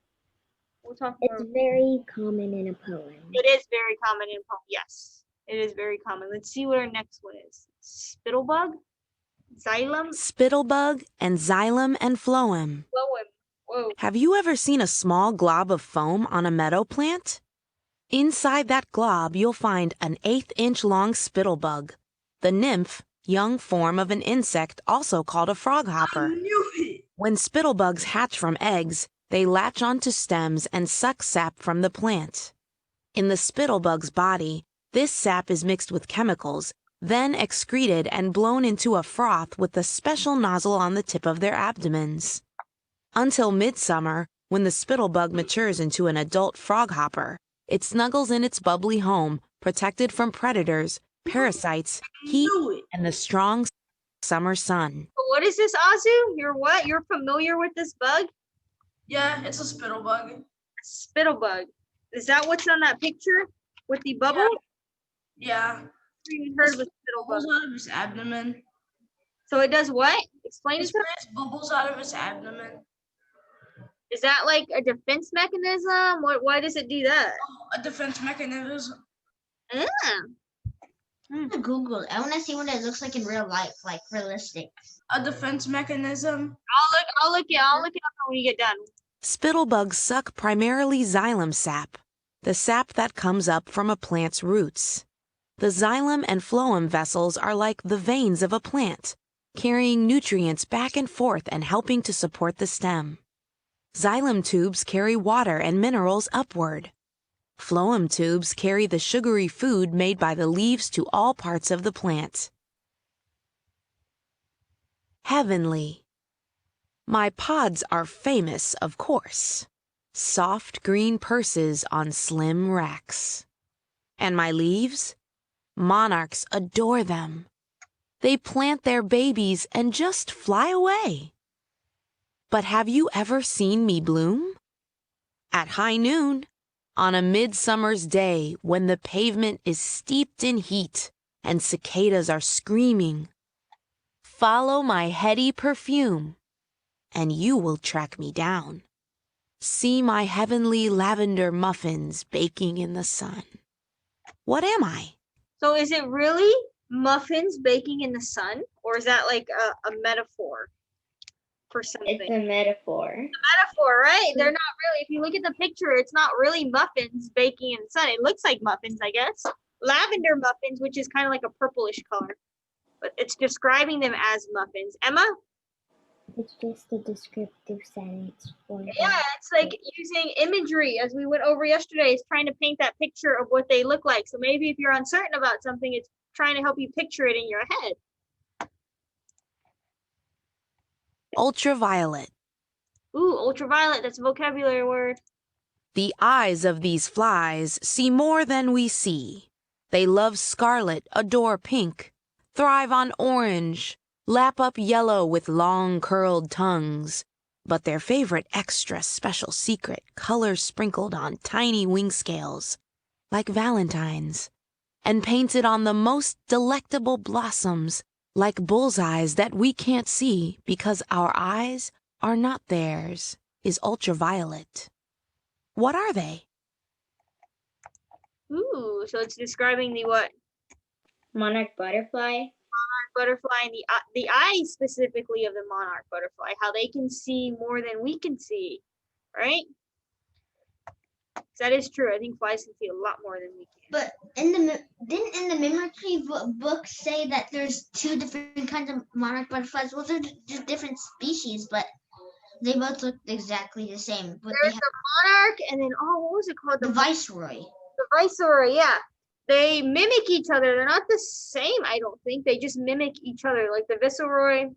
talk more. It's very common in a poem. It is very common in poem. Yes, it is very common. Let's see what our next one is. Spittlebug, xylem, Spittlebug and xylem and phloem. phloem. Whoa. Have you ever seen a small glob of foam on a meadow plant? Inside that glob, you'll find an 1/8-inch long spittlebug, the nymph, young form of an insect also called a froghopper. Knew it. When spittlebugs hatch from eggs, they latch onto stems and suck sap from the plant. In the spittlebug's body, this sap is mixed with chemicals, then excreted and blown into a froth with a special nozzle on the tip of their abdomens. Until midsummer, when the spittlebug matures into an adult froghopper, it snuggles in its bubbly home, protected from predators, parasites, heat, Knew it. and the strong summer sun. But what is this, Azu? You're what? You're familiar with this bug? Yeah, it's a spittlebug. Spittlebug. Is that what's on that picture with the bubble? Yeah. I've even heard of a spittlebug. Bubbles out of his abdomen. So it does what? Explain It it to me. sprays bubbles out of his abdomen. Is that like a defense mechanism? Why does it do that? A defense mechanism. Ah. I'm gonna Google it. I want to see what it looks like in real life, like realistic. A defense mechanism. I'll look it up when you get done. Spittlebugs suck primarily xylem sap, the sap that comes up from a plant's roots. The xylem and phloem vessels are like the veins of a plant, carrying nutrients back and forth and helping to support the stem. Xylem tubes carry water and minerals upward. Phloem tubes carry the sugary food made by the leaves to all parts of the plant. Heavenly. My pods are famous, of course. Soft green purses on slim racks. And my leaves? Monarchs adore them. They plant their babies and just fly away. But have you ever seen me bloom? At high noon, on a midsummer's day when the pavement is steeped in heat and cicadas are screaming. Follow my heady perfume, and you will track me down. See my heavenly lavender muffins baking in the sun. What am I? So is it really muffins baking in the sun? Or is that like a metaphor for something? It's a metaphor. Metaphor, right? They're not really, if you look at the picture, it's not really muffins baking in the sun. It looks like muffins, I guess. Lavender muffins, which is kind of like a purplish color. But it's describing them as muffins. Emma? It's just a descriptive sentence for them. Yeah, it's like using imagery, as we went over yesterday, is trying to paint that picture of what they look like. So maybe if you're uncertain about something, it's trying to help you picture it in your head. Ultraviolet. Ooh, ultraviolet, that's a vocabulary word. The eyes of these flies see more than we see. They love scarlet, adore pink, thrive on orange, lap up yellow with long curled tongues. But their favorite extra special secret, colors sprinkled on tiny wing scales, like valentines, and painted on the most delectable blossoms, like bullseyes that we can't see because our eyes are not theirs, is ultraviolet. What are they? Ooh, so it's describing the what? monarch butterfly. Butterfly and the eyes specifically of the monarch butterfly, how they can see more than we can see, right? That is true. I think flies can see a lot more than we can. But didn't in the mimicry book say that there's 2 different kinds of monarch butterflies? Well, they're just different species, but they both look exactly the same. But There's the monarch, and then what was it called? the viceroy. The viceroy, yeah. They mimic each other. They're not the same, I don't think. They just mimic each other. Like the viceroy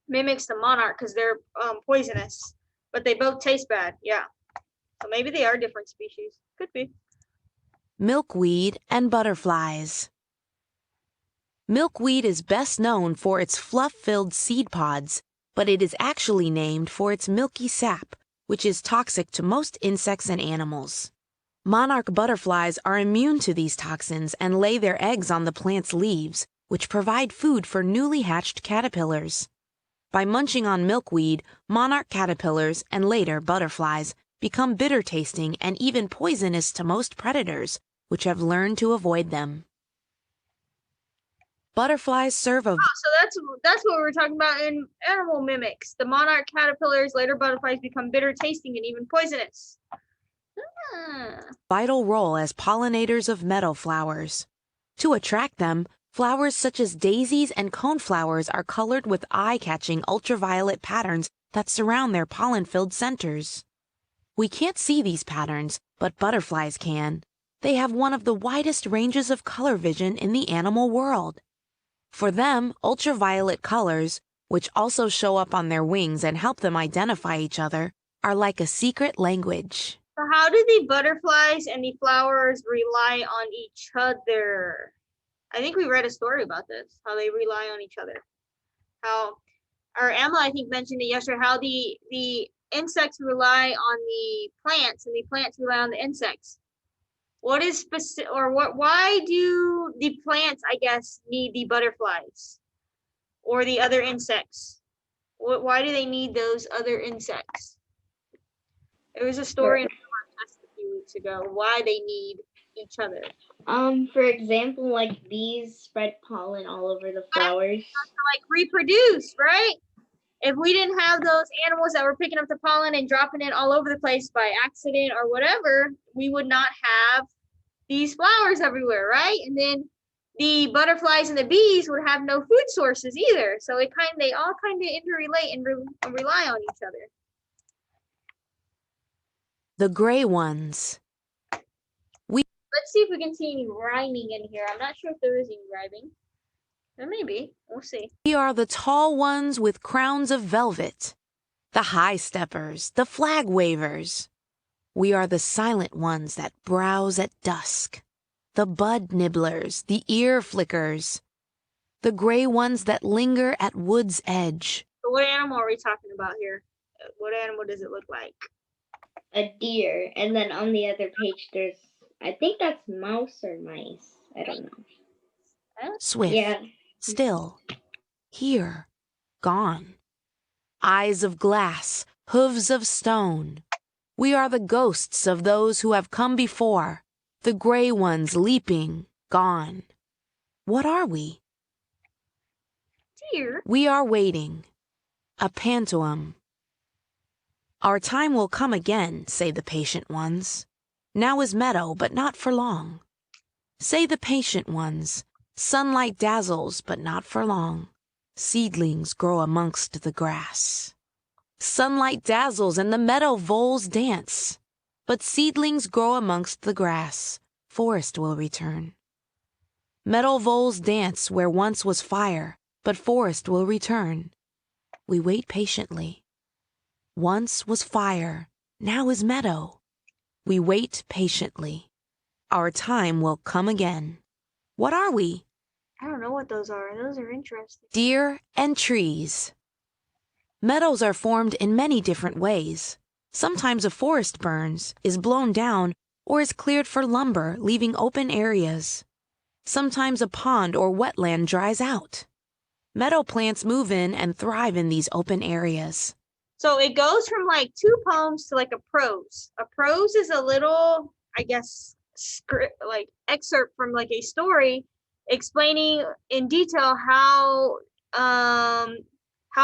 mimics the monarch because they're poisonous, but they both taste bad. Yeah. So maybe they are different species. Could be. Milkweed and butterflies. Milkweed is best known for its fluff-filled seed pods, but it is actually named for its milky sap, which is toxic to most insects and animals. Monarch butterflies are immune to these toxins and lay their eggs on the plant's leaves, which provide food for newly hatched caterpillars. By munching on milkweed, monarch caterpillars and later butterflies become bitter-tasting and even poisonous to most predators, which have learned to avoid them. Butterflies serve a... So that's what we were talking about in animal mimics. The monarch caterpillars, later butterflies, become bitter-tasting and even poisonous. Vital role as pollinators of meadow flowers. To attract them, flowers such as daisies and coneflowers are colored with eye-catching ultraviolet patterns that surround their pollen-filled centers. We can't see these patterns, but butterflies can. They have one of the widest ranges of color vision in the animal world. For them, ultraviolet colors, which also show up on their wings and help them identify each other, are like a secret language. So how do the butterflies and the flowers rely on each other? I think we read a story about this, how they rely on each other. Or Emma, I think, mentioned it yesterday, how the insects rely on the plants and the plants rely on the insects. What is specific, or why do the plants, I guess, need the butterflies or the other insects? Why do they need those other insects? There was a story in our test a few weeks ago why they need each other. For example, like bees spread pollen all over the flowers. Like reproduce, right? If we didn't have those animals that were picking up the pollen and dropping it all over the place by accident or whatever, we would not have these flowers everywhere, right? And then the butterflies and the bees would have no food sources either. So they all kind of interrelate and rely on each other. The gray ones. Let's see if we can see any rhyming in here. I'm not sure if there is any rhyming. There may be. We'll see. We are the tall ones with crowns of velvet, the high steppers, the flag wavers. We are the silent ones that browse at dusk, the bud nibblers, the ear flickers, the gray ones that linger at wood's edge. So what animal are we talking about here? What animal does it look like? A deer, and then on the other page there's, I think that's mouse or mice. I don't know. Swift, Yeah. still, here, gone. Eyes of glass, hooves of stone. We are the ghosts of those who have come before, the gray ones leaping, gone. What are we? Deer. We are waiting. A pantomime. Our time will come again, say the patient ones. Now is meadow, but not for long. Say the patient ones. Sunlight dazzles, but not for long. Seedlings grow amongst the grass. Sunlight dazzles and the meadow voles dance. But seedlings grow amongst the grass. Forest will return. Meadow voles dance where once was fire, but forest will return. We wait patiently. Once was fire, now is meadow. We wait patiently. Our time will come again. What are we? I don't know what those are. Those are interesting. Deer and trees. Meadows are formed in many different ways. Sometimes a forest burns, is blown down, or is cleared for lumber, leaving open areas. Sometimes a pond or wetland dries out. Meadow plants move in and thrive in these open areas. So it goes from like 2 poems to like a prose. A prose is a little, I guess, script, like excerpt from like a story, explaining in detail how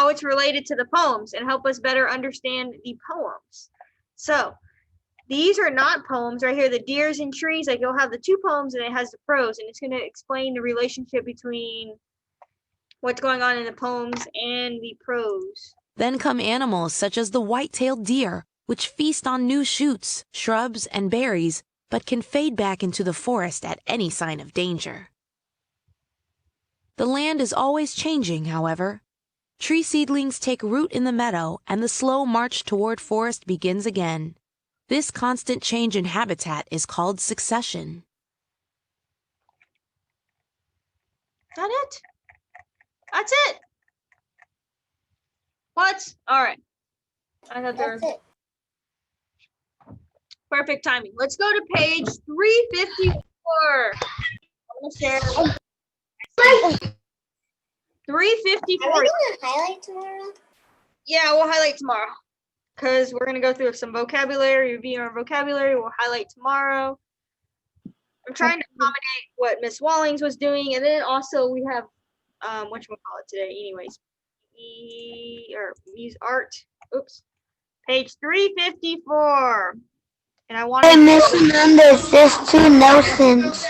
it's related to the poems and help us better understand the poems. So these are not poems right here. The deers and trees, like you'll have the two poems and it has the prose, and it's going to explain the relationship between what's going on in the poems and the prose. Then come animals such as the white-tailed deer, which feast on new shoots, shrubs, and berries, but can fade back into the forest at any sign of danger. The land is always changing, however. Tree seedlings take root in the meadow, and the slow march toward forest begins again. This constant change in habitat is called succession. Is that it? That's it. What? All right. I thought there was perfect timing. Let's go to page 354. I'm gonna share 354. Are we doing a highlight tomorrow? Yeah, we'll highlight tomorrow because we're gonna go through some vocabulary, review our vocabulary. We'll highlight tomorrow. I'm trying to accommodate what Miss Wallings was doing, and then also we have whatchamacallit today. Anyways, use art. Oops, page 354. And I want to. Miss Menendez, there's 2 Nelsons.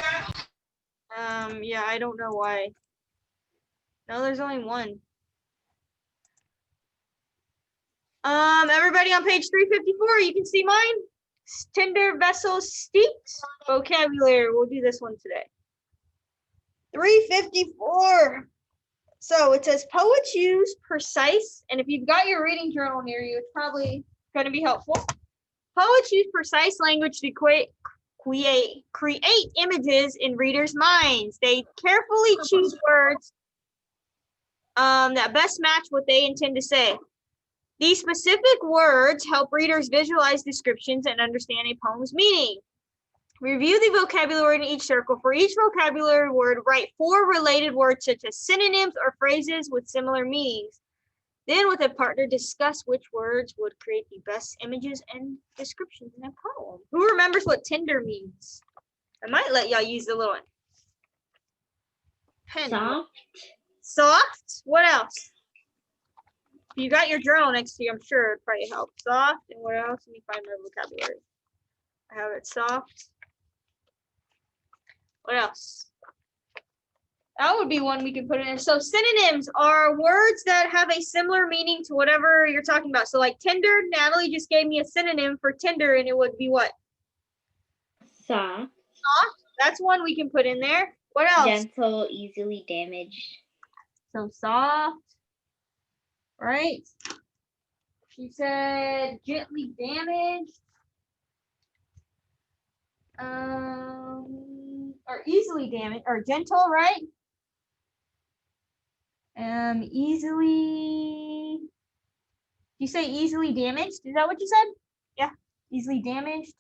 Yeah, I don't know why. No, there's only one. Everybody on page 354, you can see mine. Tender vessels, steeps, vocabulary. We'll do this one today. 354. So it says poets use precise, and if you've got your reading journal near you, it's probably going to be helpful. Poets use precise language to create images in readers' minds. They carefully choose words that best match what they intend to say. These specific words help readers visualize descriptions and understand a poem's meaning. Review the vocabulary in each circle. For each vocabulary word, write 4 related words such as synonyms or phrases with similar meanings. Then with a partner, discuss which words would create the best images and descriptions in a poem. Who remembers what tender means? I might let y'all use the little pen. Soft. Soft? What else? If you got your journal next to you, I'm sure it'd probably help. Soft, and what else? Let me find my vocabulary. I have it soft. What else? That would be one we could put in. So synonyms are words that have a similar meaning to whatever you're talking about. So like tender, Natalie just gave me a synonym for tender, and it would be what? Soft. Soft. That's one we can put in there. What else? Gentle, easily damaged. So soft. Right? She said gently damaged. Or easily damaged, or gentle, right? Easily. You say easily damaged? Is that what you said? Yeah, easily damaged.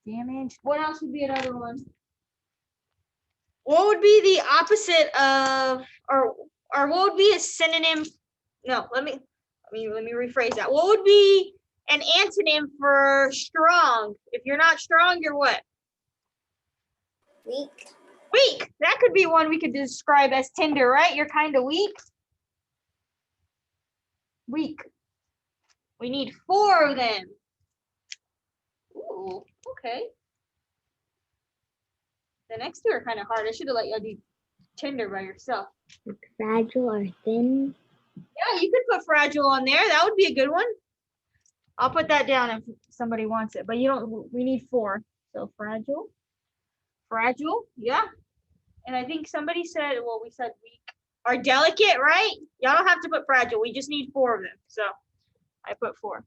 Damaged. What else would be another one? What would be the opposite of, or what would be a synonym? No, let me rephrase that. What would be an antonym for strong? If you're not strong, you're what? Weak. Weak. That could be one we could describe as tender, right? You're kind of weak. Weak. We need 4 of them. Ooh, okay. The next 2 are kind of hard. I should have let y'all do tender by yourself. Fragile or thin. Yeah, you could put fragile on there. That would be a good one. I'll put that down if somebody wants it, but you don't, we need 4. So fragile. Fragile, yeah. And I think somebody said, well, we said weak. Or delicate, right? Y'all don't have to put fragile. We just need 4 of them. So I put 4.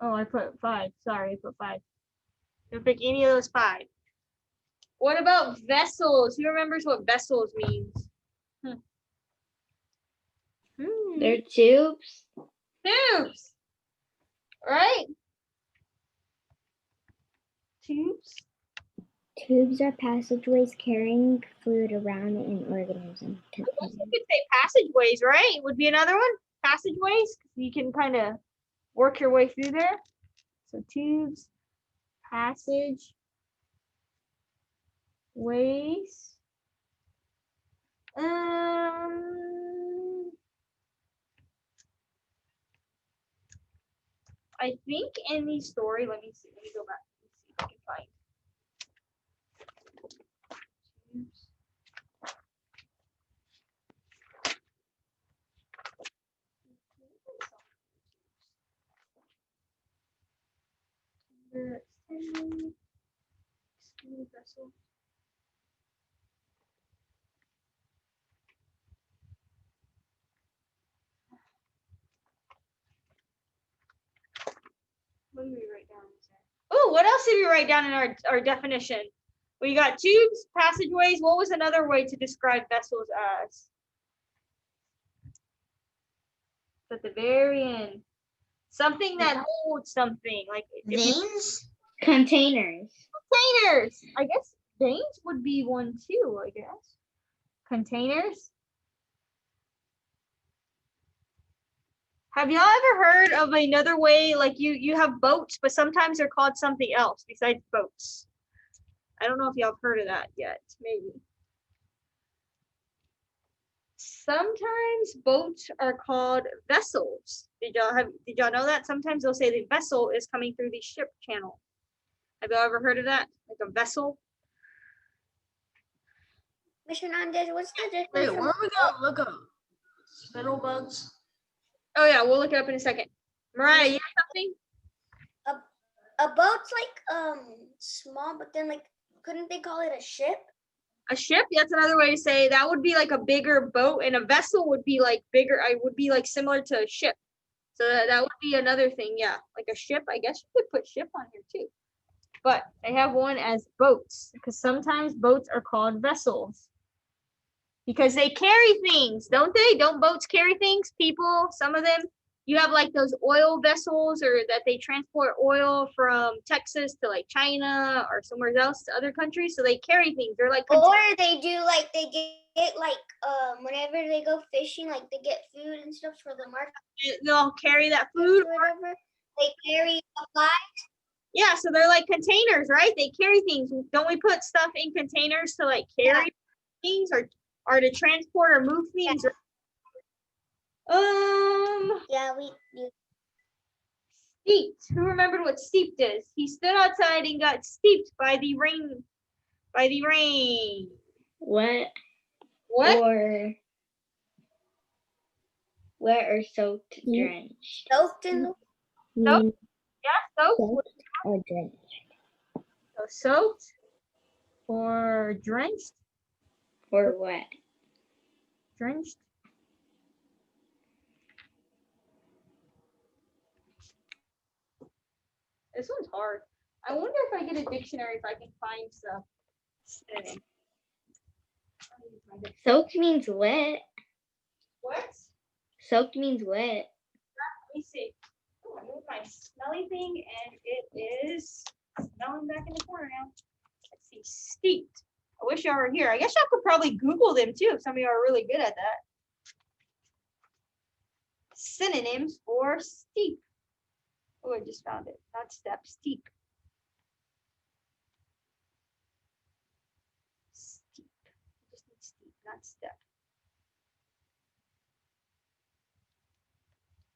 Oh, I put 5. Sorry, I put 5. Don't pick any of those 5. What about vessels? Who remembers what vessels means? They're tubes. Tubes. Right? Tubes. Tubes are passageways carrying fluid around an organism. I guess you could say passageways, right? Would be another one. Passageways. You can kind of work your way through there. So tubes, passage. ways. I think in the story, let me see. Let me go back and see if I can find. Vessel. What did we write down? Oh, what else did we write down in our definition? We got tubes, passageways. What was another way to describe vessels as? At the very end. Something that holds something. Like Veins? Containers. Containers. I guess veins would be one too, I guess. Containers. Have y'all ever heard of another way, like you have boats, but sometimes they're called something else besides boats? I don't know if y'all have heard of that yet, maybe. Sometimes boats are called vessels. Did y'all know that? Sometimes they'll say the vessel is coming through the ship channel. Have y'all ever heard of that? Like a vessel? Mr. Hernandez, what's the difference? Wait, from where are we gonna look up? Spittlebugs? Oh yeah, we'll look it up in a second. Mariah, you have something? a boat's like small, but then like couldn't they call it a ship? A ship? That's another way to say that would be like a bigger boat, and a vessel would be like bigger. I would be like similar to a ship. So that would be another thing. Yeah, like a ship. I guess you could put ship on here too. But I have one as boats because sometimes boats are called vessels because they carry things, don't they? Don't boats carry things? People, some of them. You have like those oil vessels or that they transport oil from Texas to like China or somewhere else to other countries. So they carry things. They're like Or they do like they get like whenever they go fishing, like they get food and stuff for the market. They'll carry that food. Or whatever. They carry supplies. Yeah, so they're like containers, right? They carry things. Don't we put stuff in containers to like carry things or to transport or move things? Yeah. Yeah, we do. Steeped. Who remembered what steeped is? He stood outside and got steeped by the rain. By the rain. Wet. What? Or wet or soaked, drenched. Soaked in the Soaked? Yeah, soaked. Soaked or drenched. So soaked or drenched? Or wet. Drenched. This one's hard. I wonder if I get a dictionary if I can find stuff. Soaked means wet. What? Soaked means wet. Let me see. Oh, I moved my smelly thing and it is smelling back in the corner now. Let's see. Steeped. I wish y'all were here. I guess y'all could probably Google them too if some of y'all are really good at that. Synonyms for steep. Oh, I just found it. Not step, steep. Steep. Just need steep, not step.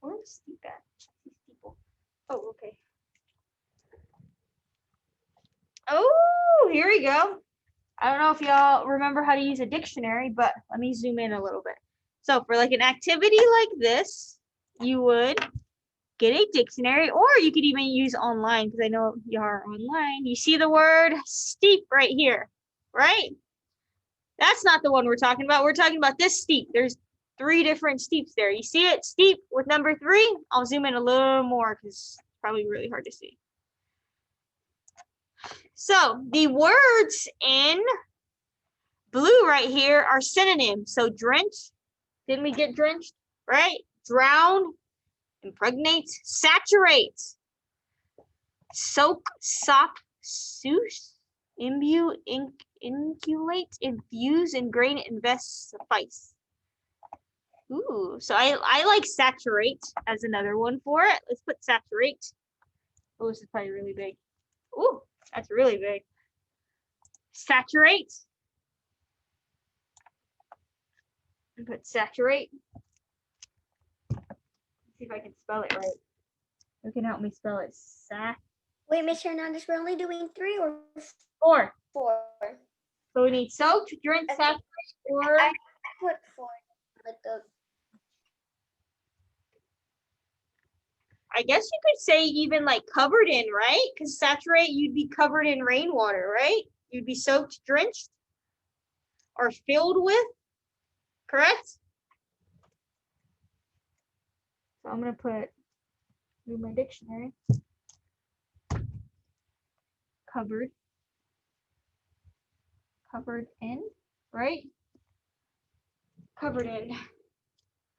Where's steep at? Steeple. Oh, okay. Oh, here we go. I don't know if y'all remember how to use a dictionary, but let me zoom in a little bit. So for like an activity like this, you would get a dictionary, or you could even use online because I know you are online. You see the word steep right here, right? That's not the one we're talking about. We're talking about this steep. There's 3 different steeps there. You see it? Steep with number 3. I'll zoom in a little more because it's probably really hard to see. So the words in blue right here are synonyms. So drench, didn't we get drenched, right? Drown, impregnate, saturate, soak, sop, souse, imbue, inculate, infuse, ingrain, invest, suffice. Ooh, so I like saturate as another one for it. Let's put saturate. Oh, this is probably really big. Ooh, that's really big. Saturate. And put saturate. Let's see if I can spell it right. Who can help me spell it? Wait, Miss Hernandez, we're only doing 3 or 4. 4? So we need soaked, drenched, Okay. saturate, or I put 4. But I guess you could say even like covered in, right? Because saturate, you'd be covered in rainwater, right? You'd be soaked, drenched, or filled with, correct? So I'm gonna put, move my dictionary. Covered. Covered in, right? Covered in.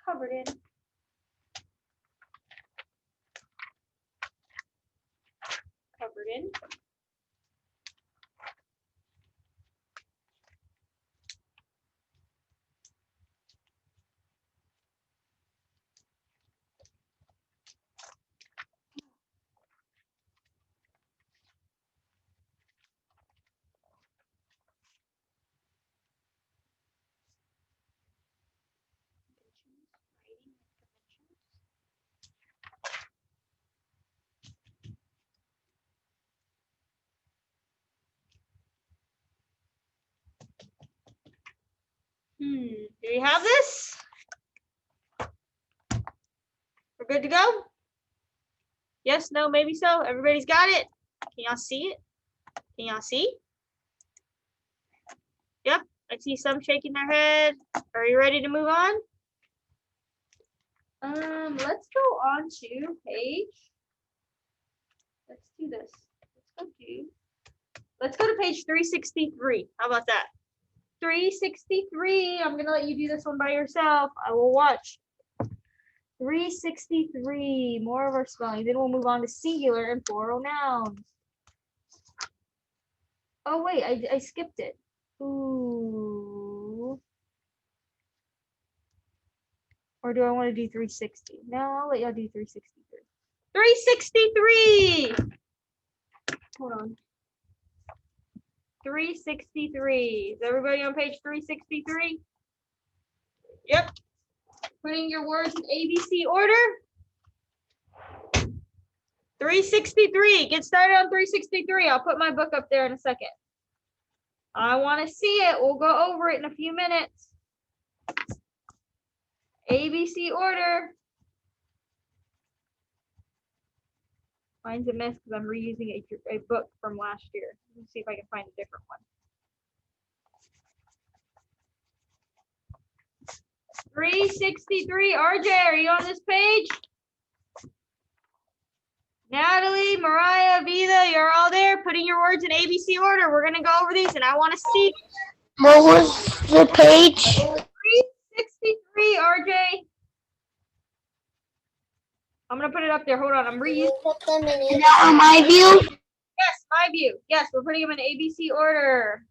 Covered in. Covered in. Do we have this? We're good to go? Yes, no, maybe so. Everybody's got it. Can y'all see it? Can y'all see? Yep, I see some shaking their head. Are you ready to move on? Let's go on to page. Let's do this. Let's go to page 363. How about that? 363. I'm gonna let you do this one by yourself. I will watch. 363. More of our spelling. Then we'll move on to singular and plural nouns. Oh wait, I skipped it. Ooh. Or do I want to do 360? No, I'll let y'all do 363. 363. Hold on. 363. Is everybody on page 363? Yep. Putting your words in ABC order. 363. Get started on 363. I'll put my book up there in a second. I want to see it. We'll go over it in a few minutes. ABC order. Mine's a mess because I'm reusing a book from last year. Let's see if I can find a different one. 363. RJ, are you on this page? Natalie, Mariah, Vida, you're all there putting your words in ABC order. We're going to go over these and I want to see. What was the page? 363, RJ. I'm going to put it up there. Hold on. I'm reusing. Now on my view? Yes, my view. Yes, we're putting them in ABC order.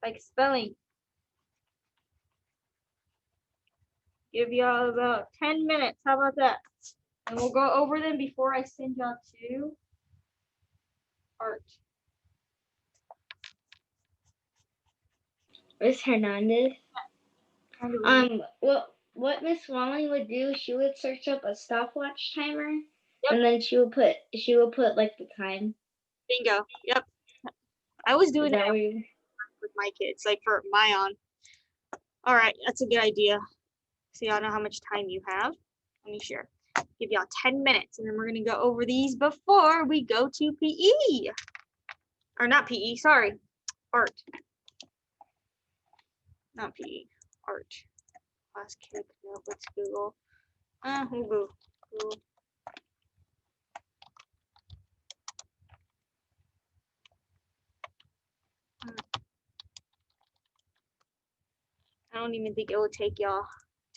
Like spelling. Give y'all about 10 minutes. How about that? And we'll go over them before I send y'all to art. Miss Hernandez. What Miss Walling would do, she would search up a stopwatch timer, and then she would put like the time. Bingo. Yep. I was doing that with my kids, like for my own. All right, that's a good idea. So y'all know how much time you have. Let me share. Give y'all 10 minutes, and then we're gonna go over these before we go to PE. Or not PE, sorry. Art. Not PE. Art. Class kick. No, let's Google. We'll go. Google. I don't even think it will take y'all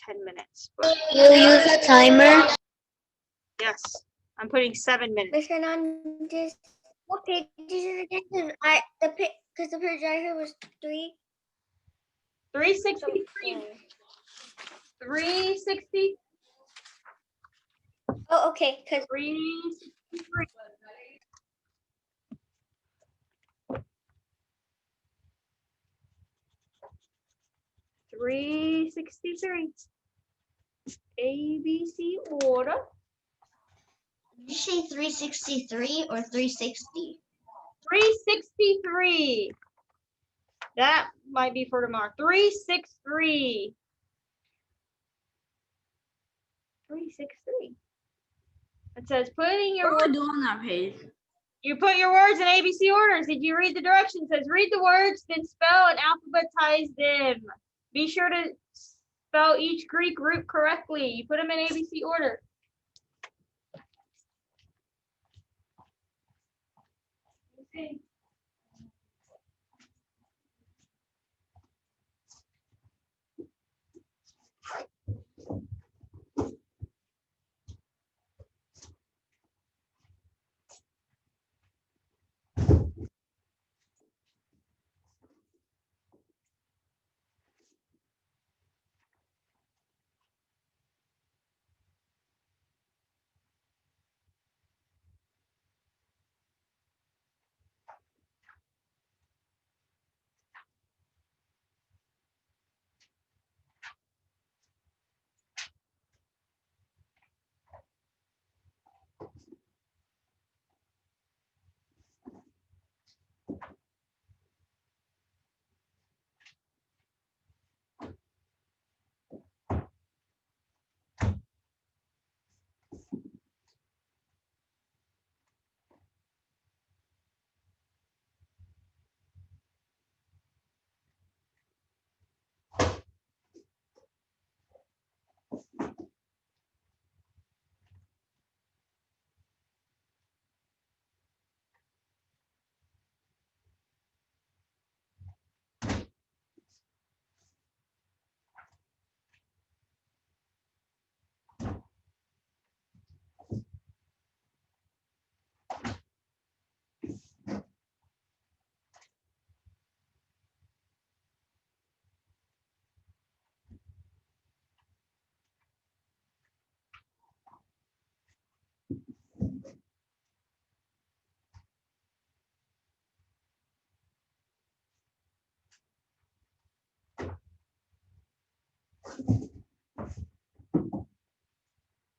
10 minutes. But You'll use a timer? yes, I'm putting 7 minutes. Mr. Hernandez, what page is it again? Because the page I heard was 363. 360. Oh, okay. Because 363. 363. ABC order. Did you say 363 or 360? 363. That might be for tomorrow. 363. 363. It says putting your What do I words. do on that page? You put your words in ABC orders. Did you read the directions? It says read the words, then spell and alphabetize them. Be sure to spell each Greek root correctly. You put them in ABC order. Okay.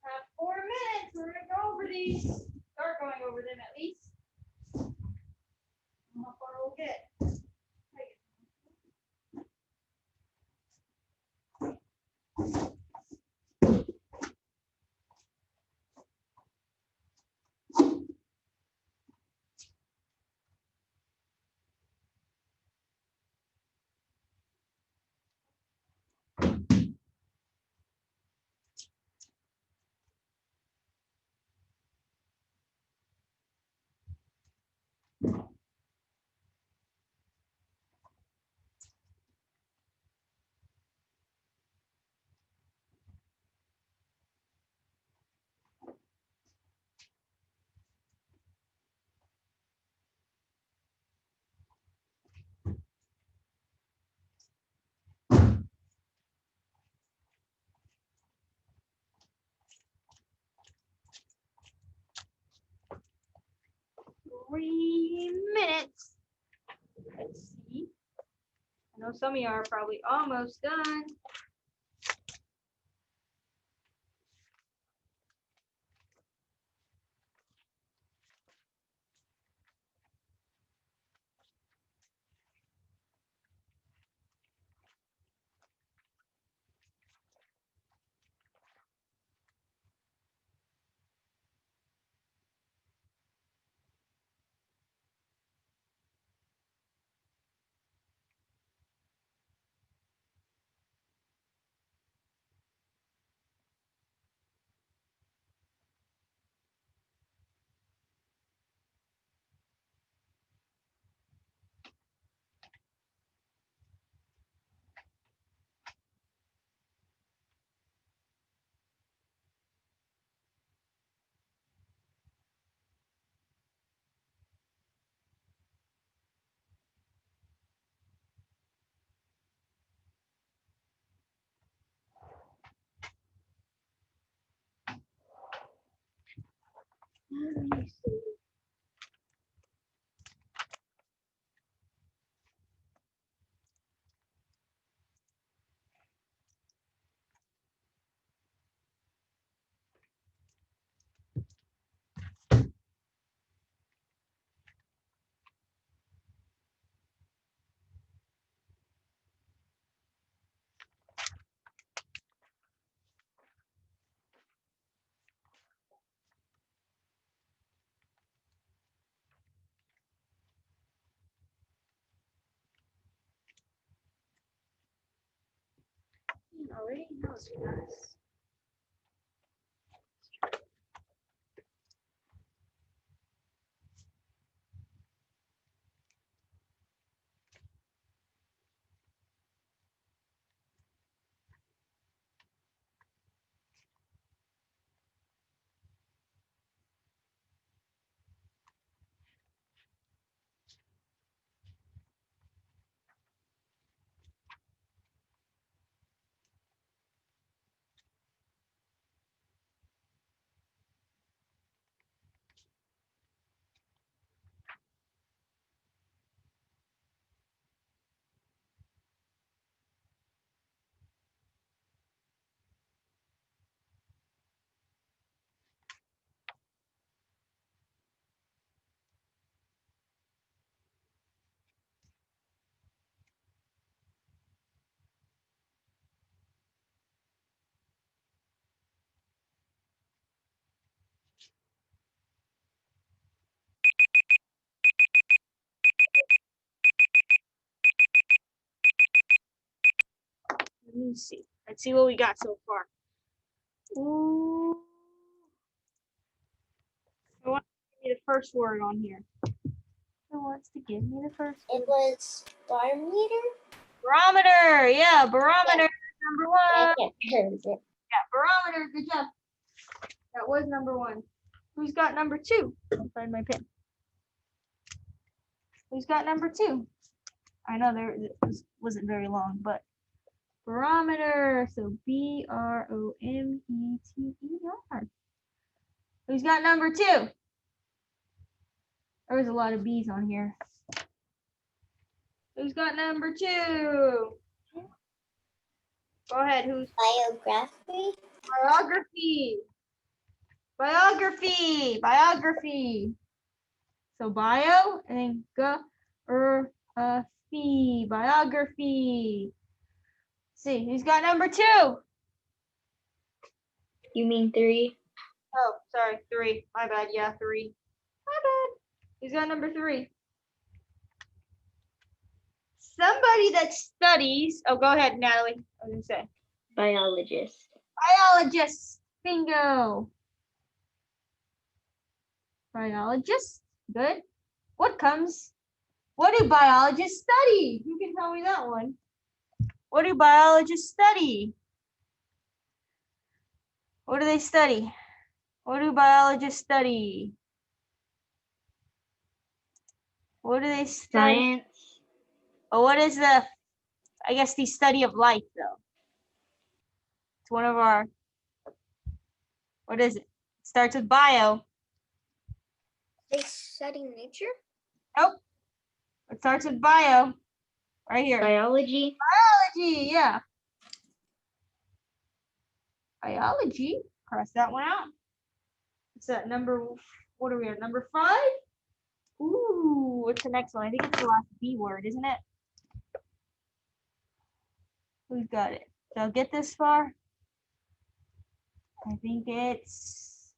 Have 4 minutes. We're gonna go over these. Start going over them at least. How far we'll get. Three minutes. Let's see. I know some of you are probably almost done. Let me see. already? That was fast. Let me see. Let's see what we got so far. Ooh. Who wants to give me the first word on here? Who wants to give me the first word? It was barometer. Barometer. Yeah, barometer. Number one. I heard it. Yeah, barometer. Good job. That was number one. Who's got number two? I'll find my pen. Who's got number two? I know this wasn't very long, but barometer. So Brometer. Who's got number two? There was a lot of B's on here. Who's got number two? Go ahead. Who's Biography. biography? Biography. Biography. So bio and then biography. See, who's got number two? You mean 3? Oh, sorry, 3. My bad. Yeah, 3. My bad. Who's got number 3? Somebody that studies. Oh, go ahead, Natalie. I was gonna say. Biologist. Biologist. Bingo. Biologist. Good. What do biologists study? You can tell me that one. What do biologists study? What do they study? What do biologists study? What do they study? Science. Oh, what is I guess the study of life though. It's one of our, what is it? It starts with bio. They study nature. Nope. It starts with bio. Right here. Biology. Biology, yeah. Biology. Cross that one out. What's that number? What are we at? Number 5? Ooh, what's the next one? I think it's the last B word, isn't it? Who's got it? Did I get this far? I think it's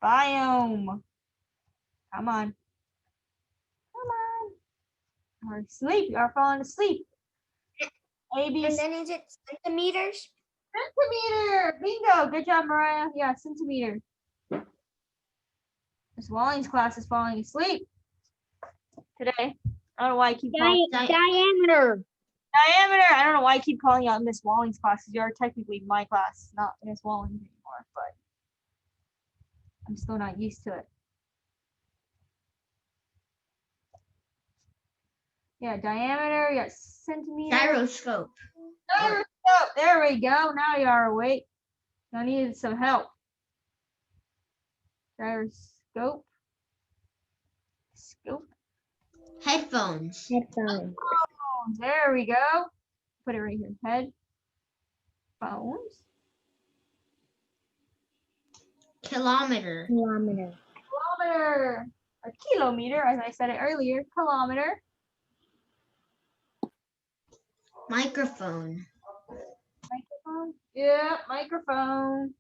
biome. Come on. Come on. Or sleep. You are falling asleep. A, B, And C. then is it centimeters? Centimeter. Bingo. Good job, Mariah. Yeah, centimeter. Miss Walling's class is falling asleep today. I don't know why I keep calling Diameter. diameter. I don't know why I keep calling you out Miss Walling's class because you're technically my class, not Miss Walling's anymore, but I'm still not used to it. Yeah, diameter, yeah, centimeter. Gyroscope. Gyroscope. There we go. Now you are awake. I needed some help. Gyroscope. Scope. Headphones. Headphones. Phones. There we go. Put it right here. Head. Phones. Kilometer. Kilometer. Kilometer. A kilometer, as I said it earlier. Kilometer. Microphone. Microphone. Yeah, microphone.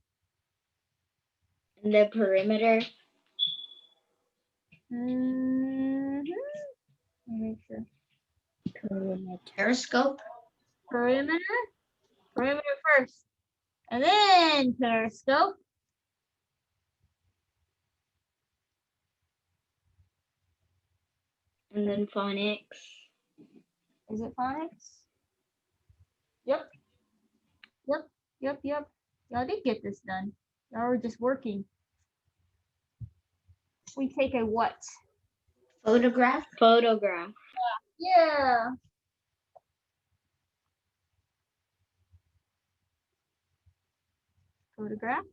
And the perimeter. Mm-hmm. Make sure. Perimeter. Periscope. Perimeter. Perimeter first. And then periscope. And then phonics. Is it phonics? Yep. Yep. Y'all did get this done. Y'all were just working. We take a what? Photograph. Photograph. Yeah. Photograph.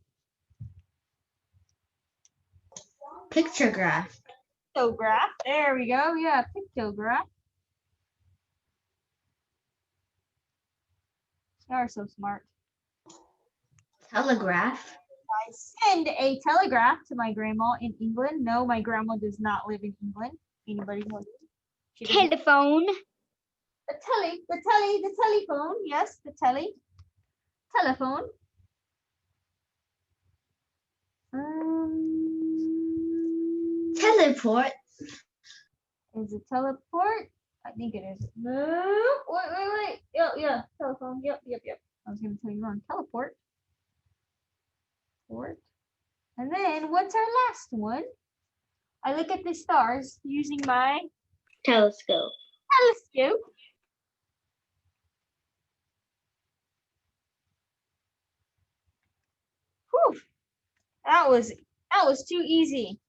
Pictograph. Pictograph. There we go. Yeah, pictograph. You are so smart. Telegraph. I send a telegraph to my grandma in England. No, my grandma does not live in England. Anybody know? She doesn't- Telephone. the telephone. Yes, the telephone. Teleport. Is it teleport? I think it is. No. Wait. Yeah. Telephone. Yep. I was gonna tell you wrong. Teleport. Port. And then what's our last one? I look at the stars using my Telescope. telescope. Whew. That was too easy.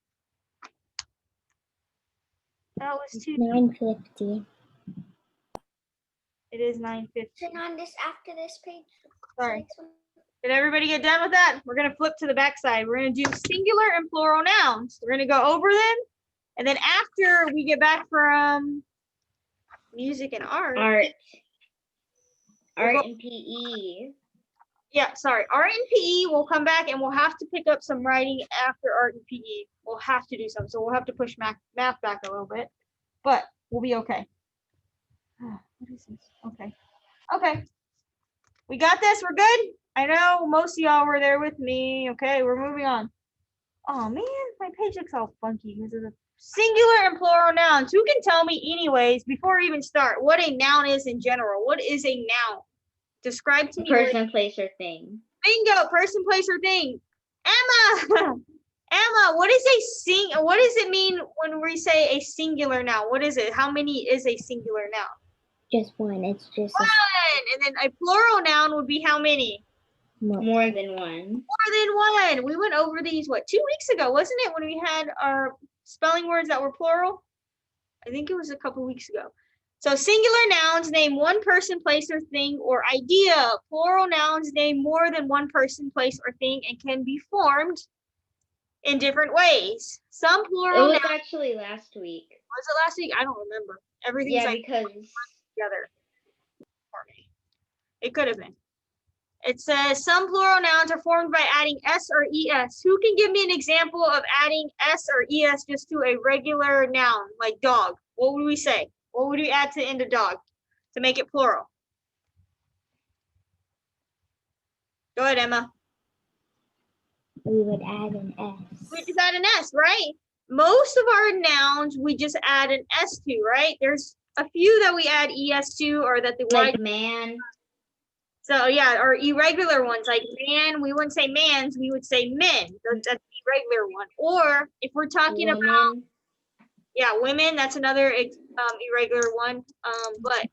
That was too. 9:50. It is 9:50. Turn on this after this page. Sorry. Next one. Did everybody get done with that? We're gonna flip to the back side. We're gonna do singular and plural nouns. We're gonna go over them, and then after we get back from music and art. Art. We'll Art go- and PE. Yeah, sorry. Art and PE, we'll come back and we'll have to pick up some writing after art and PE. We'll have to do some. So we'll have to push math back a little bit, but we'll be okay. What is this? Okay. We got this. We're good. I know most of y'all were there with me. Okay, we're moving on. Oh man, my page looks all funky because of the singular and plural nouns. Who can tell me anyways, before we even start, what a noun is in general? What is a noun? Describe to me. Person, place, or thing. Bingo, person, place, or thing. Emma, what is what does it mean when we say a singular noun? What is it? How many is a singular noun? Just one. It's just One. And then a plural noun would be how many? More than one. More than one. We went over these, 2 weeks ago, wasn't it? When we had our spelling words that were plural? I think it was a couple weeks ago. So singular nouns name one person, place, or thing, or idea. Plural nouns name more than one person, place, or thing, and can be formed in different ways. Some It plural was nouns. actually last week. Was it last week? I don't remember. Everything's Yeah, like because together for me. It could have been. It says some plural nouns are formed by adding s or es. Who can give me an example of adding s or es just to a regular noun, like dog? What would we say? What would we add to the end of dog to make it plural? Go ahead, Emma. we would add an S. We just add an s, right? Most of our nouns we just add an s to, right? There's a few that we add es to, or that the like man. So yeah, or irregular ones like man, we wouldn't say mans, we would say men. That's the irregular one. Or if we're talking about Woman. women, that's another irregular one. But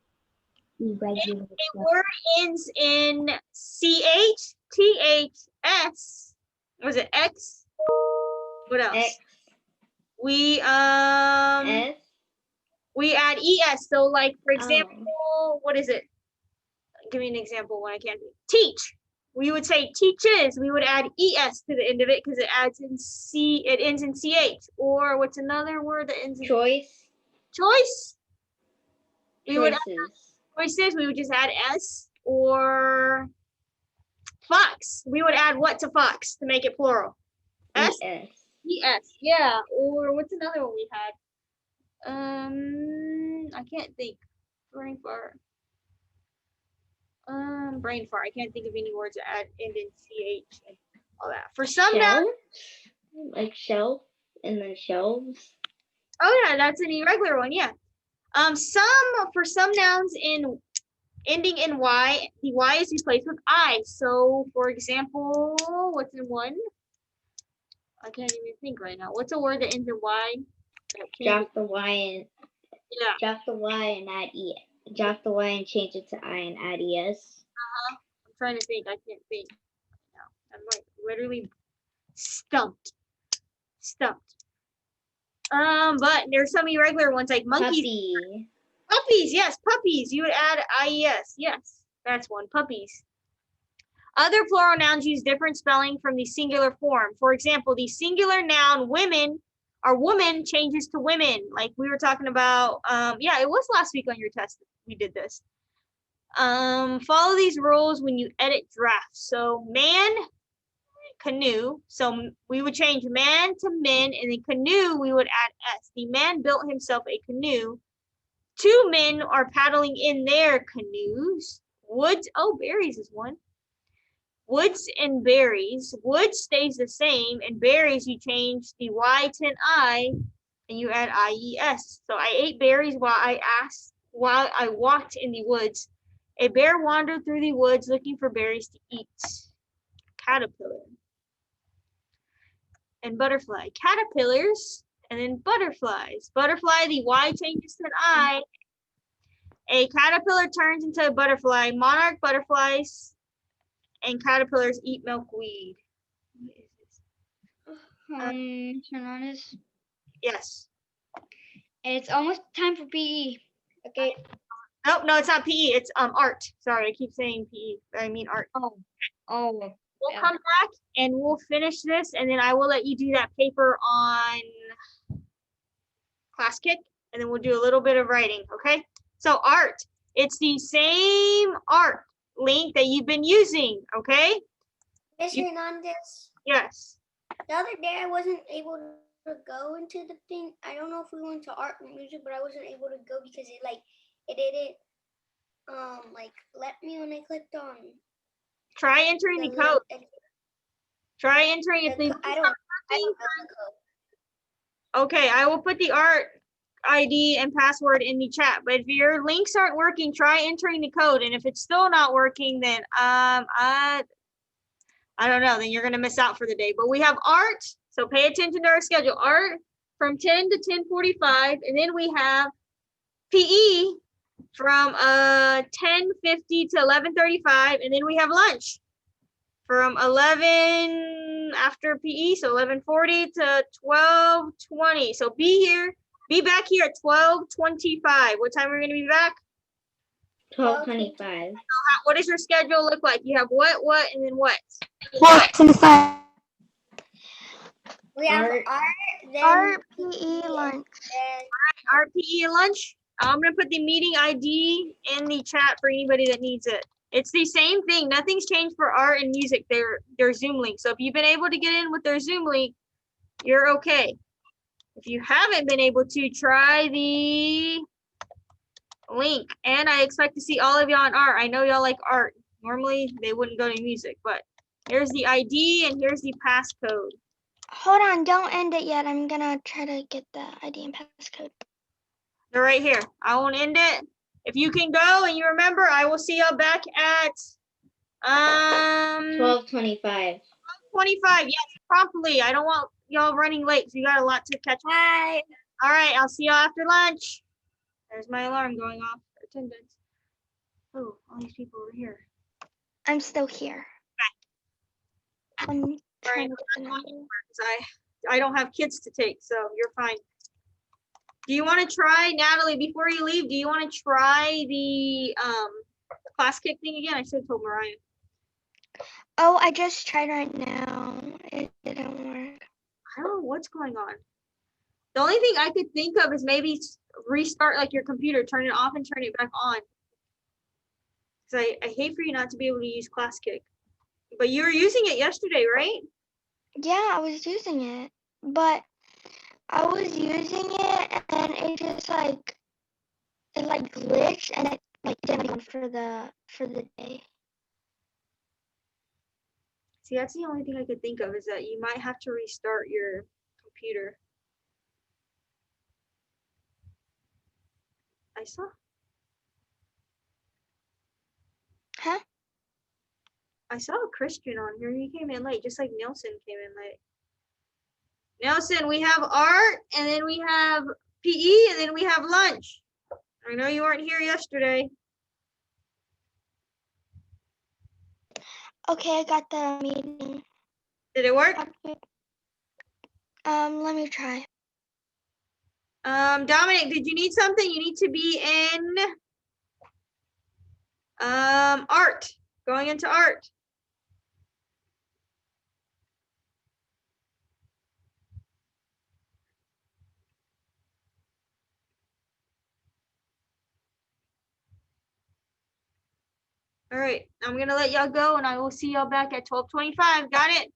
Irregular. a word ends in ch, th, s. Was it x? What else? X. We S. we add es. So like for example, what is it? Give me an example when I can't. Teach. We would say teaches. We would add es to the end of it because it adds in c. It ends in ch. Or what's another word that ends in Choice. choice? We would add Choices. choices. We would just add s. Or fox. We would add what to fox to make it plural? S. Es. Es. Yeah. Or what's another one we had? I can't think. Brain fart. Brain fart. I can't think of any words that end in ch and all that. For some nouns, Like shelf and then shelves. oh yeah, that's an irregular one. Yeah. For some nouns in ending in Y, the Y is replaced with I. So for example, what's in one? I can't even think right now. What's a word that ends in Y? Drop the Y and Yeah. drop the Y and add E. Drop the Y and change it to I and add ES. I'm trying to think. I can't think. No, I'm like literally stumped. But there's some irregular ones like monkeys. Puppy. Puppies, yes, puppies. You would add IES. Yes, that's one. Puppies. Other plural nouns use different spelling from the singular form. For example, the singular noun women or woman changes to women. Like we were talking about. Yeah, it was last week on your test. We did this. Follow these rules when you edit drafts. So man, canoe. So we would change man to men, and then canoe we would add S. The man built himself a canoe. Two men are paddling in their canoes. Woods, oh, berries is one. Woods and berries. Woods stays the same, and berries you change the Y to an I, and you add IES. So I ate berries while I walked in the woods. A bear wandered through the woods looking for berries to eat. Caterpillar. And butterfly. Caterpillars, and then butterflies. Butterfly, the Y changes to an I. A caterpillar turns into a butterfly. Monarch butterflies and caterpillars eat milkweed. What is this? Shanana's, Yes. it's almost time for PE. Okay. Nope, no, it's not PE. It's art. Sorry, I keep saying PE. I mean art. Oh, We'll yeah. come back and we'll finish this, and then I will let you do that paper on Classkick, and then we'll do a little bit of writing, okay? So art, it's the same art link that you've been using, okay? Miss Hernandez, Yes. the other day I wasn't able to go into the thing. I don't know if we went to art and music, but I wasn't able to go because it didn't let me when I clicked on. Try entering the code. Try entering if the I don't know the code. Okay, I will put the art ID and password in the chat, but if your links aren't working, try entering the code, and if it's still not working, then I don't know, then you're gonna miss out for the day. But we have art, so pay attention to our schedule. Art from 10 to 10:45, and then we have PE from 10:50 to 11:35, and then we have lunch from 11 after PE, so 11:40 to 12:20. So be back here at 12:25. What time are we gonna be back? 12:25. What does your schedule look like? You have what, and then what? 12:25. We have Art. art, then Art, PE, lunch. then Art, PE, and lunch. I'm gonna put the meeting ID in the chat for anybody that needs it. It's the same thing. Nothing's changed for art and music. They're Zoom links. So if you've been able to get in with their Zoom link, you're okay. If you haven't been able to, try the link. And I expect to see all of y'all on art. I know y'all like art. Normally they wouldn't go to music, but here's the ID and here's the passcode. Hold on, don't end it yet. I'm gonna try to get the ID and passcode. They're right here. I won't end it. If you can go and you remember, I will see y'all back at 12:25. 25. Yes, promptly. I don't want y'all running late. So you got a lot to catch up. bye. All right, I'll see y'all after lunch. There's my alarm going off for attendance. Oh, all these people over here. I'm still here. I'm All right, trying to get the I'm number. I don't have kids to take, so you're fine. Do you want to try, Natalie, before you leave, do you want to try the Classkick thing again? I should have told Mariah. Oh, I just tried right now. It didn't work. I don't know what's going on. The only thing I could think of is maybe restart like your computer, turn it off and turn it back on. Because I hate for you not to be able to use Classkick. But you were using it yesterday, right? Yeah, I was using it, but I was using it and it just it glitched and it didn't run for the day. See, that's the only thing I could think of is that you might have to restart your computer. I saw. I saw a Christian on here. He came in late, just like Nelson came in late. Nelson, we have art, and then we have PE, and then we have lunch. I know you weren't here yesterday. Okay, I got the meeting. Did it work? Let me try. Dominic, did you need something? You need to be in art. Going into art. All right, I'm gonna let y'all go and I will see y'all back at 12:25. Got it?